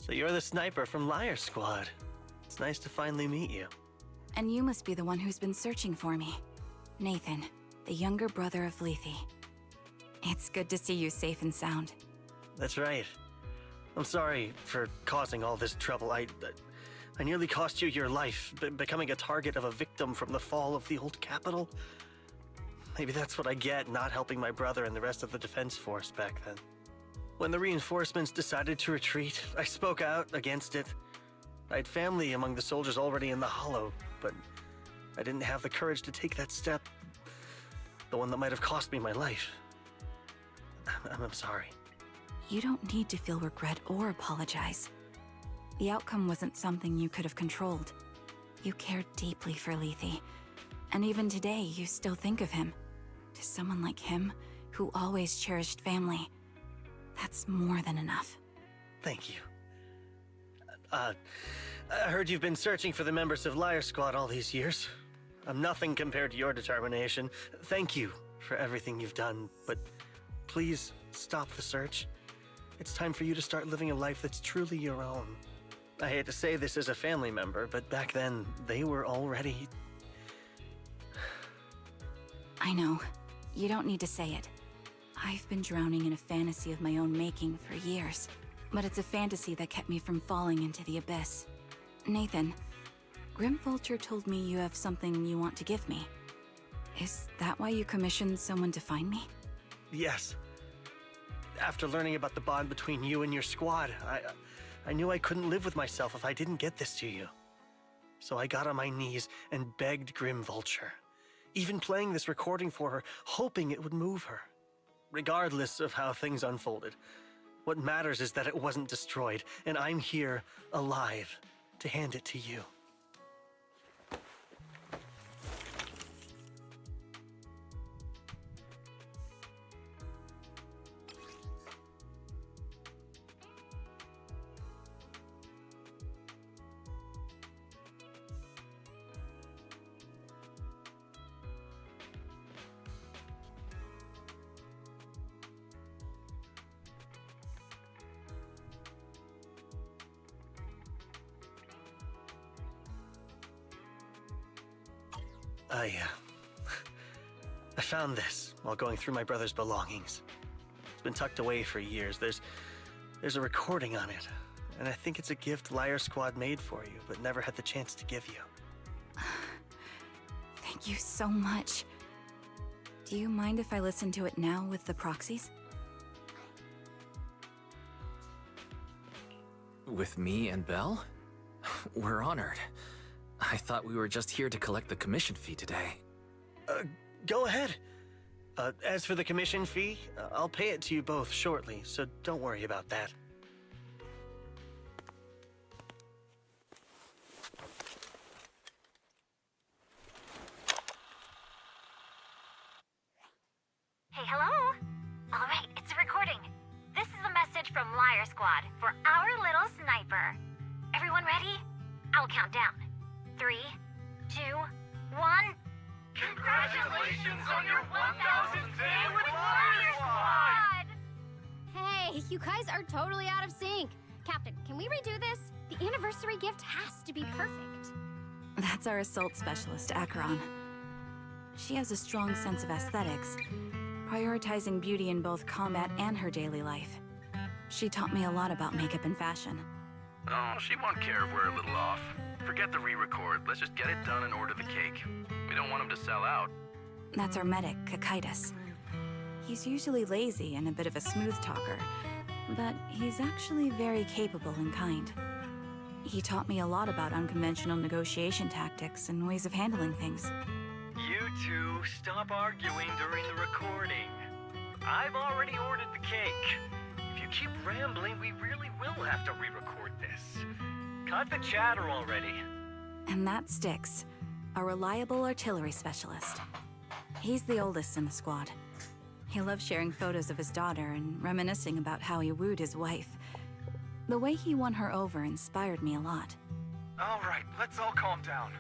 So you're the sniper from Liar Squad. It's nice to finally meet you. And you must be the one who's been searching for me. Nathan, the younger brother of Lethe. It's good to see you safe and sound. That's right. I'm sorry for causing all this trouble. I nearly cost you your life, becoming a target of a victim from the fall of the old capital. Maybe that's what I get not helping my brother and the rest of the defense force back then. When the reinforcements decided to retreat, I spoke out against it. I had family among the soldiers already in the Hollow, but I didn't have the courage to take that step. The one that might have cost me my life. I'm sorry. You don't need to feel regret or apologize. The outcome wasn't something you could have controlled. You cared deeply for Lethe, and even today you still think of him. To someone like him, who always cherished family, that's more than enough. Thank you. I heard you've been searching for the members of Liar Squad all these years. I'm nothing compared to your determination. Thank you for everything you've done, but please stop the search. It's time for you to start living a life that's truly your own. I hate to say this as a family member, but back then, they were already... I know. You don't need to say it. I've been drowning in a fantasy of my own making for years, but it's a fantasy that kept me from falling into the abyss. Nathan, Grim Vulture told me you have something you want to give me. Is that why you commissioned someone to find me? Yes. After learning about the bond between you and your squad, I knew I couldn't live with myself if I didn't get this to you. So I got on my knees and begged Grim Vulture, even playing this recording for her, hoping it would move her. Regardless of how things unfolded, what matters is that it wasn't destroyed, and I'm here, alive, to hand it to you. I found this while going through my brother's belongings. It's been tucked away for years. There's a recording on it, and I think it's a gift Liar Squad made for you, but never had the chance to give you. Thank you so much. Do you mind if I listen to it now with the proxies? With me and Belle? We're honored. I thought we were just here to collect the commission fee today. Go ahead. As for the commission fee, I'll pay it to you both shortly, so don't worry about that. Hey, hello? All right, it's a recording. This is a message from Liar Squad for our little sniper. Everyone ready? I'll count down. 3, 2, 1... Congratulations on your 1000th day with Liar Squad! Hey, you guys are totally out of sync. Captain, can we redo this? The anniversary gift has to be perfect. That's our assault specialist, Acheron. She has a strong sense of aesthetics, prioritizing beauty in both combat and her daily life. She taught me a lot about makeup and fashion. Oh, she won't care if we're a little off. Forget the re-record. Let's just get it done and order the cake. We don't want him to sell out. That's our medic, Kakaitis. He's usually lazy and a bit of a smooth talker, but he's actually very capable and kind. He taught me a lot about unconventional negotiation tactics and ways of handling things. You two, stop arguing during the recording. I've already ordered the cake. If you keep rambling, we really will have to re-record this. Cut the chatter already. And that Styx, a reliable artillery specialist. He's the oldest in the squad. He loves sharing photos of his daughter and reminiscing about how he wooed his wife. The way he won her over inspired me a lot. All right, let's all calm down.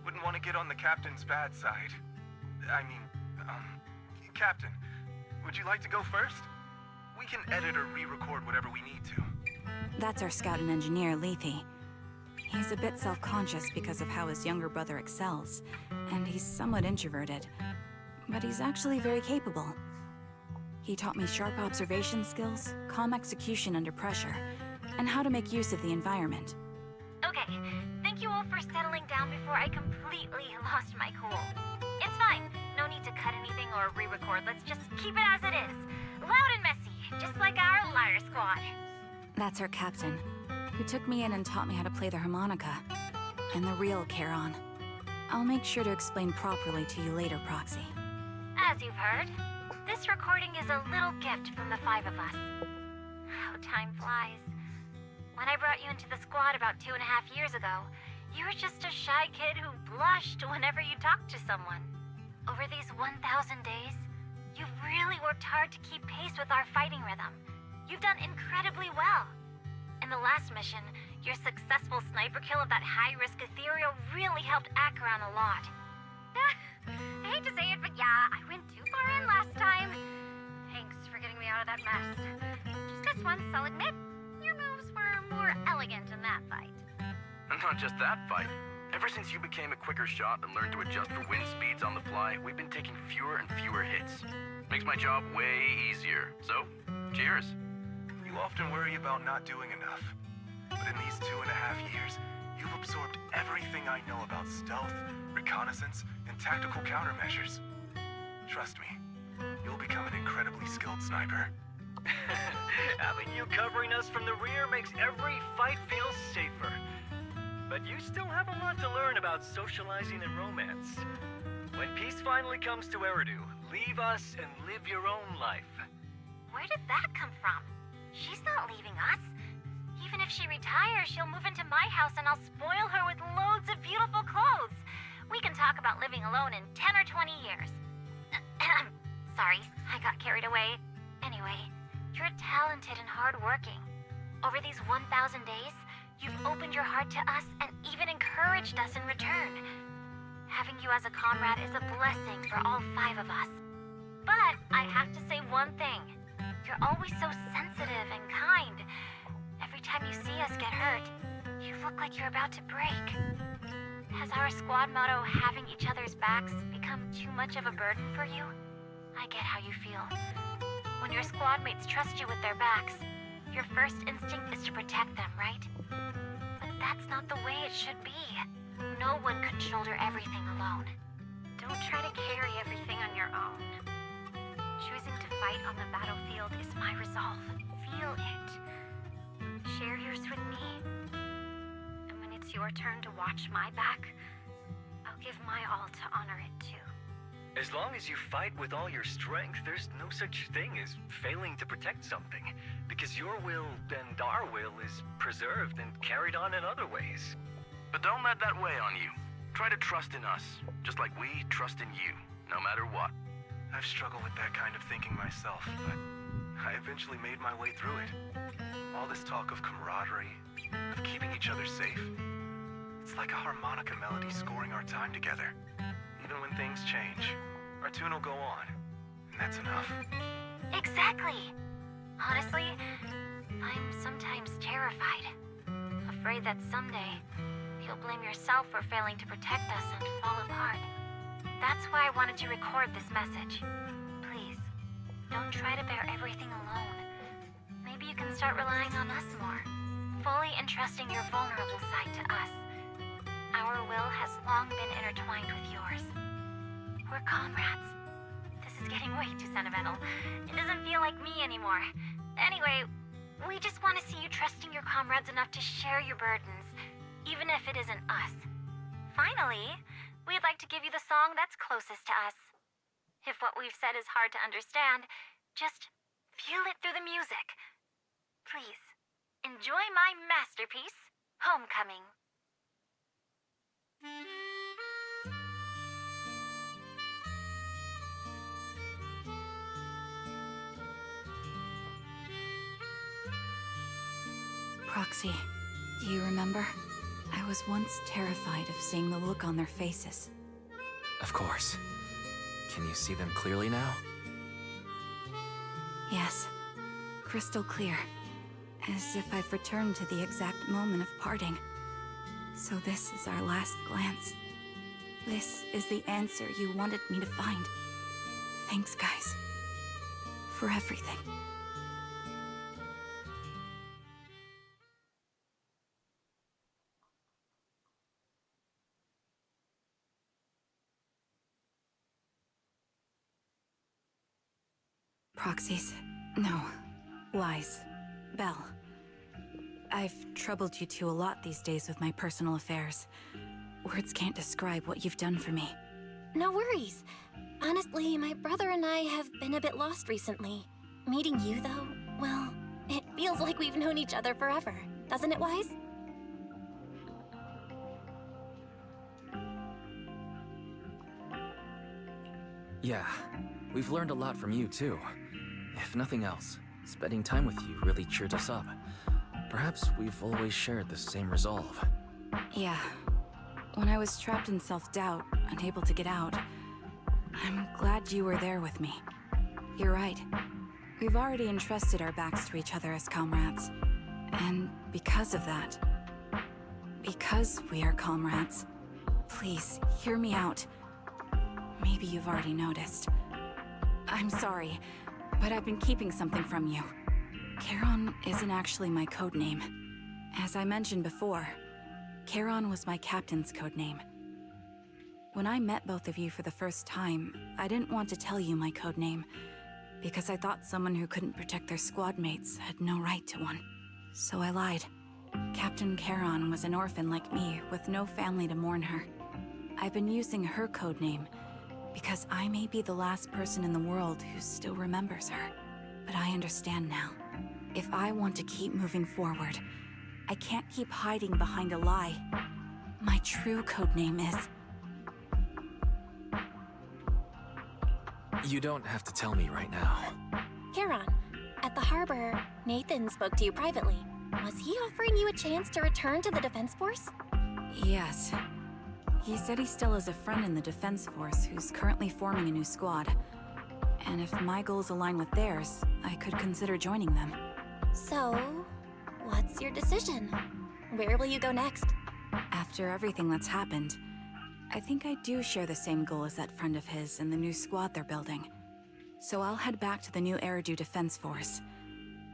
Wouldn't want to get on the captain's bad side. Captain, would you like to go first? We can edit or re-record whatever we need to. That's our scout and engineer, Lethe. He's a bit self-conscious because of how his younger brother excels, and he's somewhat introverted. But he's actually very capable. He taught me sharp observation skills, calm execution under pressure, and how to make use of the environment. Okay, thank you all for settling down before I completely lost my cool. It's fine. No need to cut anything or re-record. Let's just keep it as it is. Loud and messy, just like our Liar Squad. That's our captain, who took me in and taught me how to play the harmonica. And the real Charon. I'll make sure to explain properly to you later, Proxy. As you've heard, this recording is a little gift from the 5 of us. How time flies. When I brought you into the squad about 2.5 years ago, you were just a shy kid who blushed whenever you talked to someone. Over these 1,000 days, you've really worked hard to keep pace with our fighting rhythm. You've done incredibly well. In the last mission, your successful sniper kill of that high-risk ethereal really helped Acheron a lot. I hate to say it, but yeah, I went too far in last time. Thanks for getting me out of that mess. Just this once, I'll admit, your moves were more elegant in that fight. And not just that fight. Ever since you became a quicker shot and learned to adjust for wind speeds on the fly, we've been taking fewer and fewer hits. Makes my job way easier. So, cheers. You often worry about not doing enough. But in these 2.5 years, you've absorbed everything I know about stealth, reconnaissance, and tactical countermeasures. Trust me, you'll become an incredibly skilled sniper. Having you covering us from the rear makes every fight feel safer. But you still have a lot to learn about socializing and romance. When peace finally comes to Eridu, leave us and live your own life. Where did that come from? She's not leaving us. Even if she retires, she'll move into my house and I'll spoil her with loads of beautiful clothes. We can talk about living alone in 10 or 20 years. Sorry, I got carried away. Anyway, you're talented and hardworking. Over these 1,000 days, you've opened your heart to us and even encouraged us in return. Having you as a comrade is a blessing for all 5 of us. But I have to say one thing. You're always so sensitive and kind. Every time you see us get hurt, you look like you're about to break. Has our squad motto, having each other's backs, become too much of a burden for you? I get how you feel. When your squad mates trust you with their backs, your first instinct is to protect them, right? But that's not the way it should be. No one can shoulder everything alone. Don't try to carry everything on your own. Choosing to fight on the battlefield is my resolve. Feel it. Share yours with me. And when it's your turn to watch my back, I'll give my all to honor it too. As long as you fight with all your strength, there's no such thing as failing to protect something, because your will and our will is preserved and carried on in other ways. But don't let that weigh on you. Try to trust in us, just like we trust in you, no matter what. I've struggled with that kind of thinking myself, but I eventually made my way through it. All this talk of camaraderie, of keeping each other safe, it's like a harmonica melody scoring our time together. Even when things change, our tune will go on, and that's enough. Exactly. Honestly, I'm sometimes terrified. Afraid that someday, you'll blame yourself for failing to protect us and fall apart. That's why I wanted to record this message. Please, don't try to bear everything alone. Maybe you can start relying on us more, fully entrusting your vulnerable side to us. Our will has long been intertwined with yours. We're comrades. This is getting way too sentimental. It doesn't feel like me anymore. Anyway, we just want to see you trusting your comrades enough to share your burdens, even if it isn't us. Finally, we'd like to give you the song that's closest to us. If what we've said is hard to understand, just feel it through the music. Please, enjoy my masterpiece, Homecoming. Proxy, do you remember? I was once terrified of seeing the look on their faces. Of course. Can you see them clearly now? Yes, crystal clear. As if I've returned to the exact moment of parting. So this is our last glance. This is the answer you wanted me to find. Thanks, guys. For everything. Proxies. No. Lies. Belle. I've troubled you two a lot these days with my personal affairs. Words can't describe what you've done for me. No worries. Honestly, my brother and I have been a bit lost recently. Meeting you, though, well, it feels like we've known each other forever. Doesn't it, Wise? Yeah, we've learned a lot from you too. If nothing else, spending time with you really cheered us up. Perhaps we've always shared the same resolve. Yeah. When I was trapped in self-doubt, unable to get out, I'm glad you were there with me. You're right. We've already entrusted our backs to each other as comrades. And because of that, because we are comrades, please, hear me out. Maybe you've already noticed. I'm sorry, but I've been keeping something from you. Charon isn't actually my code name. As I mentioned before, Charon was my captain's code name. When I met both of you for the first time, I didn't want to tell you my code name, because I thought someone who couldn't protect their squad mates had no right to one. So I lied. Captain Charon was an orphan like me, with no family to mourn her. I've been using her code name, because I may be the last person in the world who still remembers her. But I understand now. If I want to keep moving forward, I can't keep hiding behind a lie. My true codename is... You don't have to tell me right now. Charon, at the harbor, Nathan spoke to you privately. Was he offering you a chance to return to the Defense Force? Yes. He said he still has a friend in the Defense Force who's currently forming a new squad. And if my goals align with theirs, I could consider joining them. So, what's your decision? Where will you go next? After everything that's happened, I think I do share the same goal as that friend of his and the new squad they're building. So I'll head back to the new Eridu Defense Force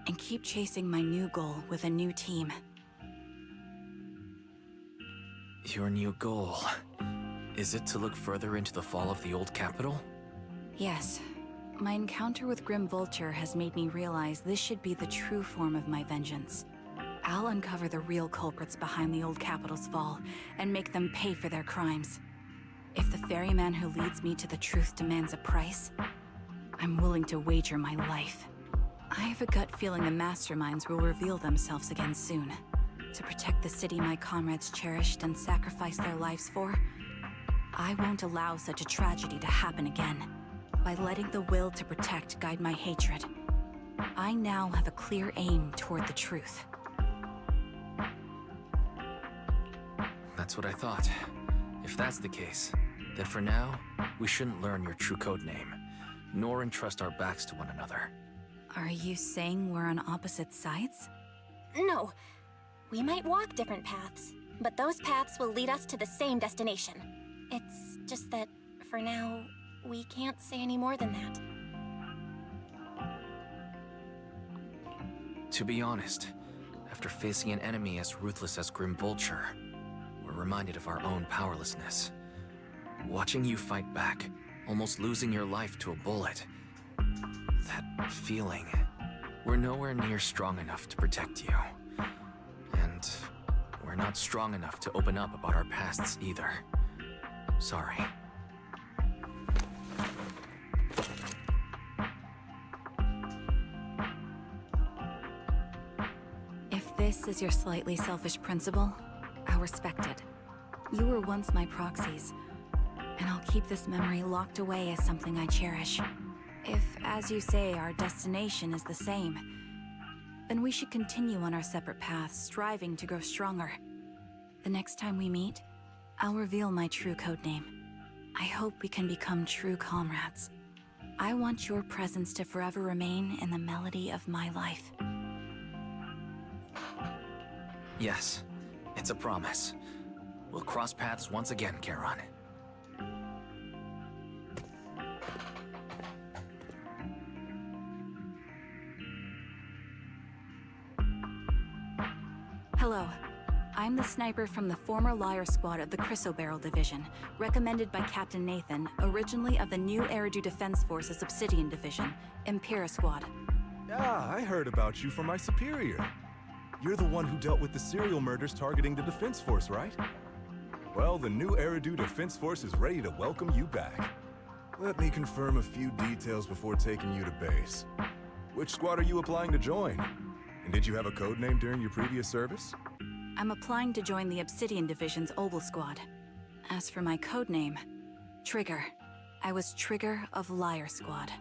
and keep chasing my new goal with a new team. Your new goal... is it to look further into the fall of the old capital? Yes. My encounter with Grim Vulture has made me realize this should be the true form of my vengeance. I'll uncover the real culprits behind the old capital's fall and make them pay for their crimes. If the ferryman who leads me to the truth demands a price, I'm willing to wager my life. I have a gut feeling the masterminds will reveal themselves again soon. To protect the city my comrades cherished and sacrificed their lives for, I won't allow such a tragedy to happen again. By letting the will to protect guide my hatred, I now have a clear aim toward the truth. That's what I thought. If that's the case, then for now, we shouldn't learn your true code name, nor entrust our backs to one another. Are you saying we're on opposite sides? No. We might walk different paths, but those paths will lead us to the same destination. It's just that, for now, we can't say any more than that. To be honest, after facing an enemy as ruthless as Grim Vulture, we're reminded of our own powerlessness. Watching you fight back, almost losing your life to a bullet. That feeling. We're nowhere near strong enough to protect you. And we're not strong enough to open up about our pasts either. Sorry. If this is your slightly selfish principle, I'll respect it. You were once my proxies, and I'll keep this memory locked away as something I cherish. If, as you say, our destination is the same, then we should continue on our separate paths, striving to grow stronger. The next time we meet, I'll reveal my true codename. I hope we can become true comrades. I want your presence to forever remain in the melody of my life. Yes, it's a promise. We'll cross paths once again, Charon. Hello. I'm the sniper from the former Liar Squad of the Chrysoberyl Division, recommended by Captain Nathan, originally of the new Eridu Defense Force's Obsidian Division, Impera Squad. Ah, I heard about you from my superior. You're the one who dealt with the serial murders targeting the Defense Force, right? Well, the new Eridu Defense Force is ready to welcome you back. Let me confirm a few details before taking you to base. Which squad are you applying to join? And did you have a code name during your previous service? I'm applying to join the Obsidian Division's Obel Squad. As for my codename, Trigger. I was Trigger of Liar Squad.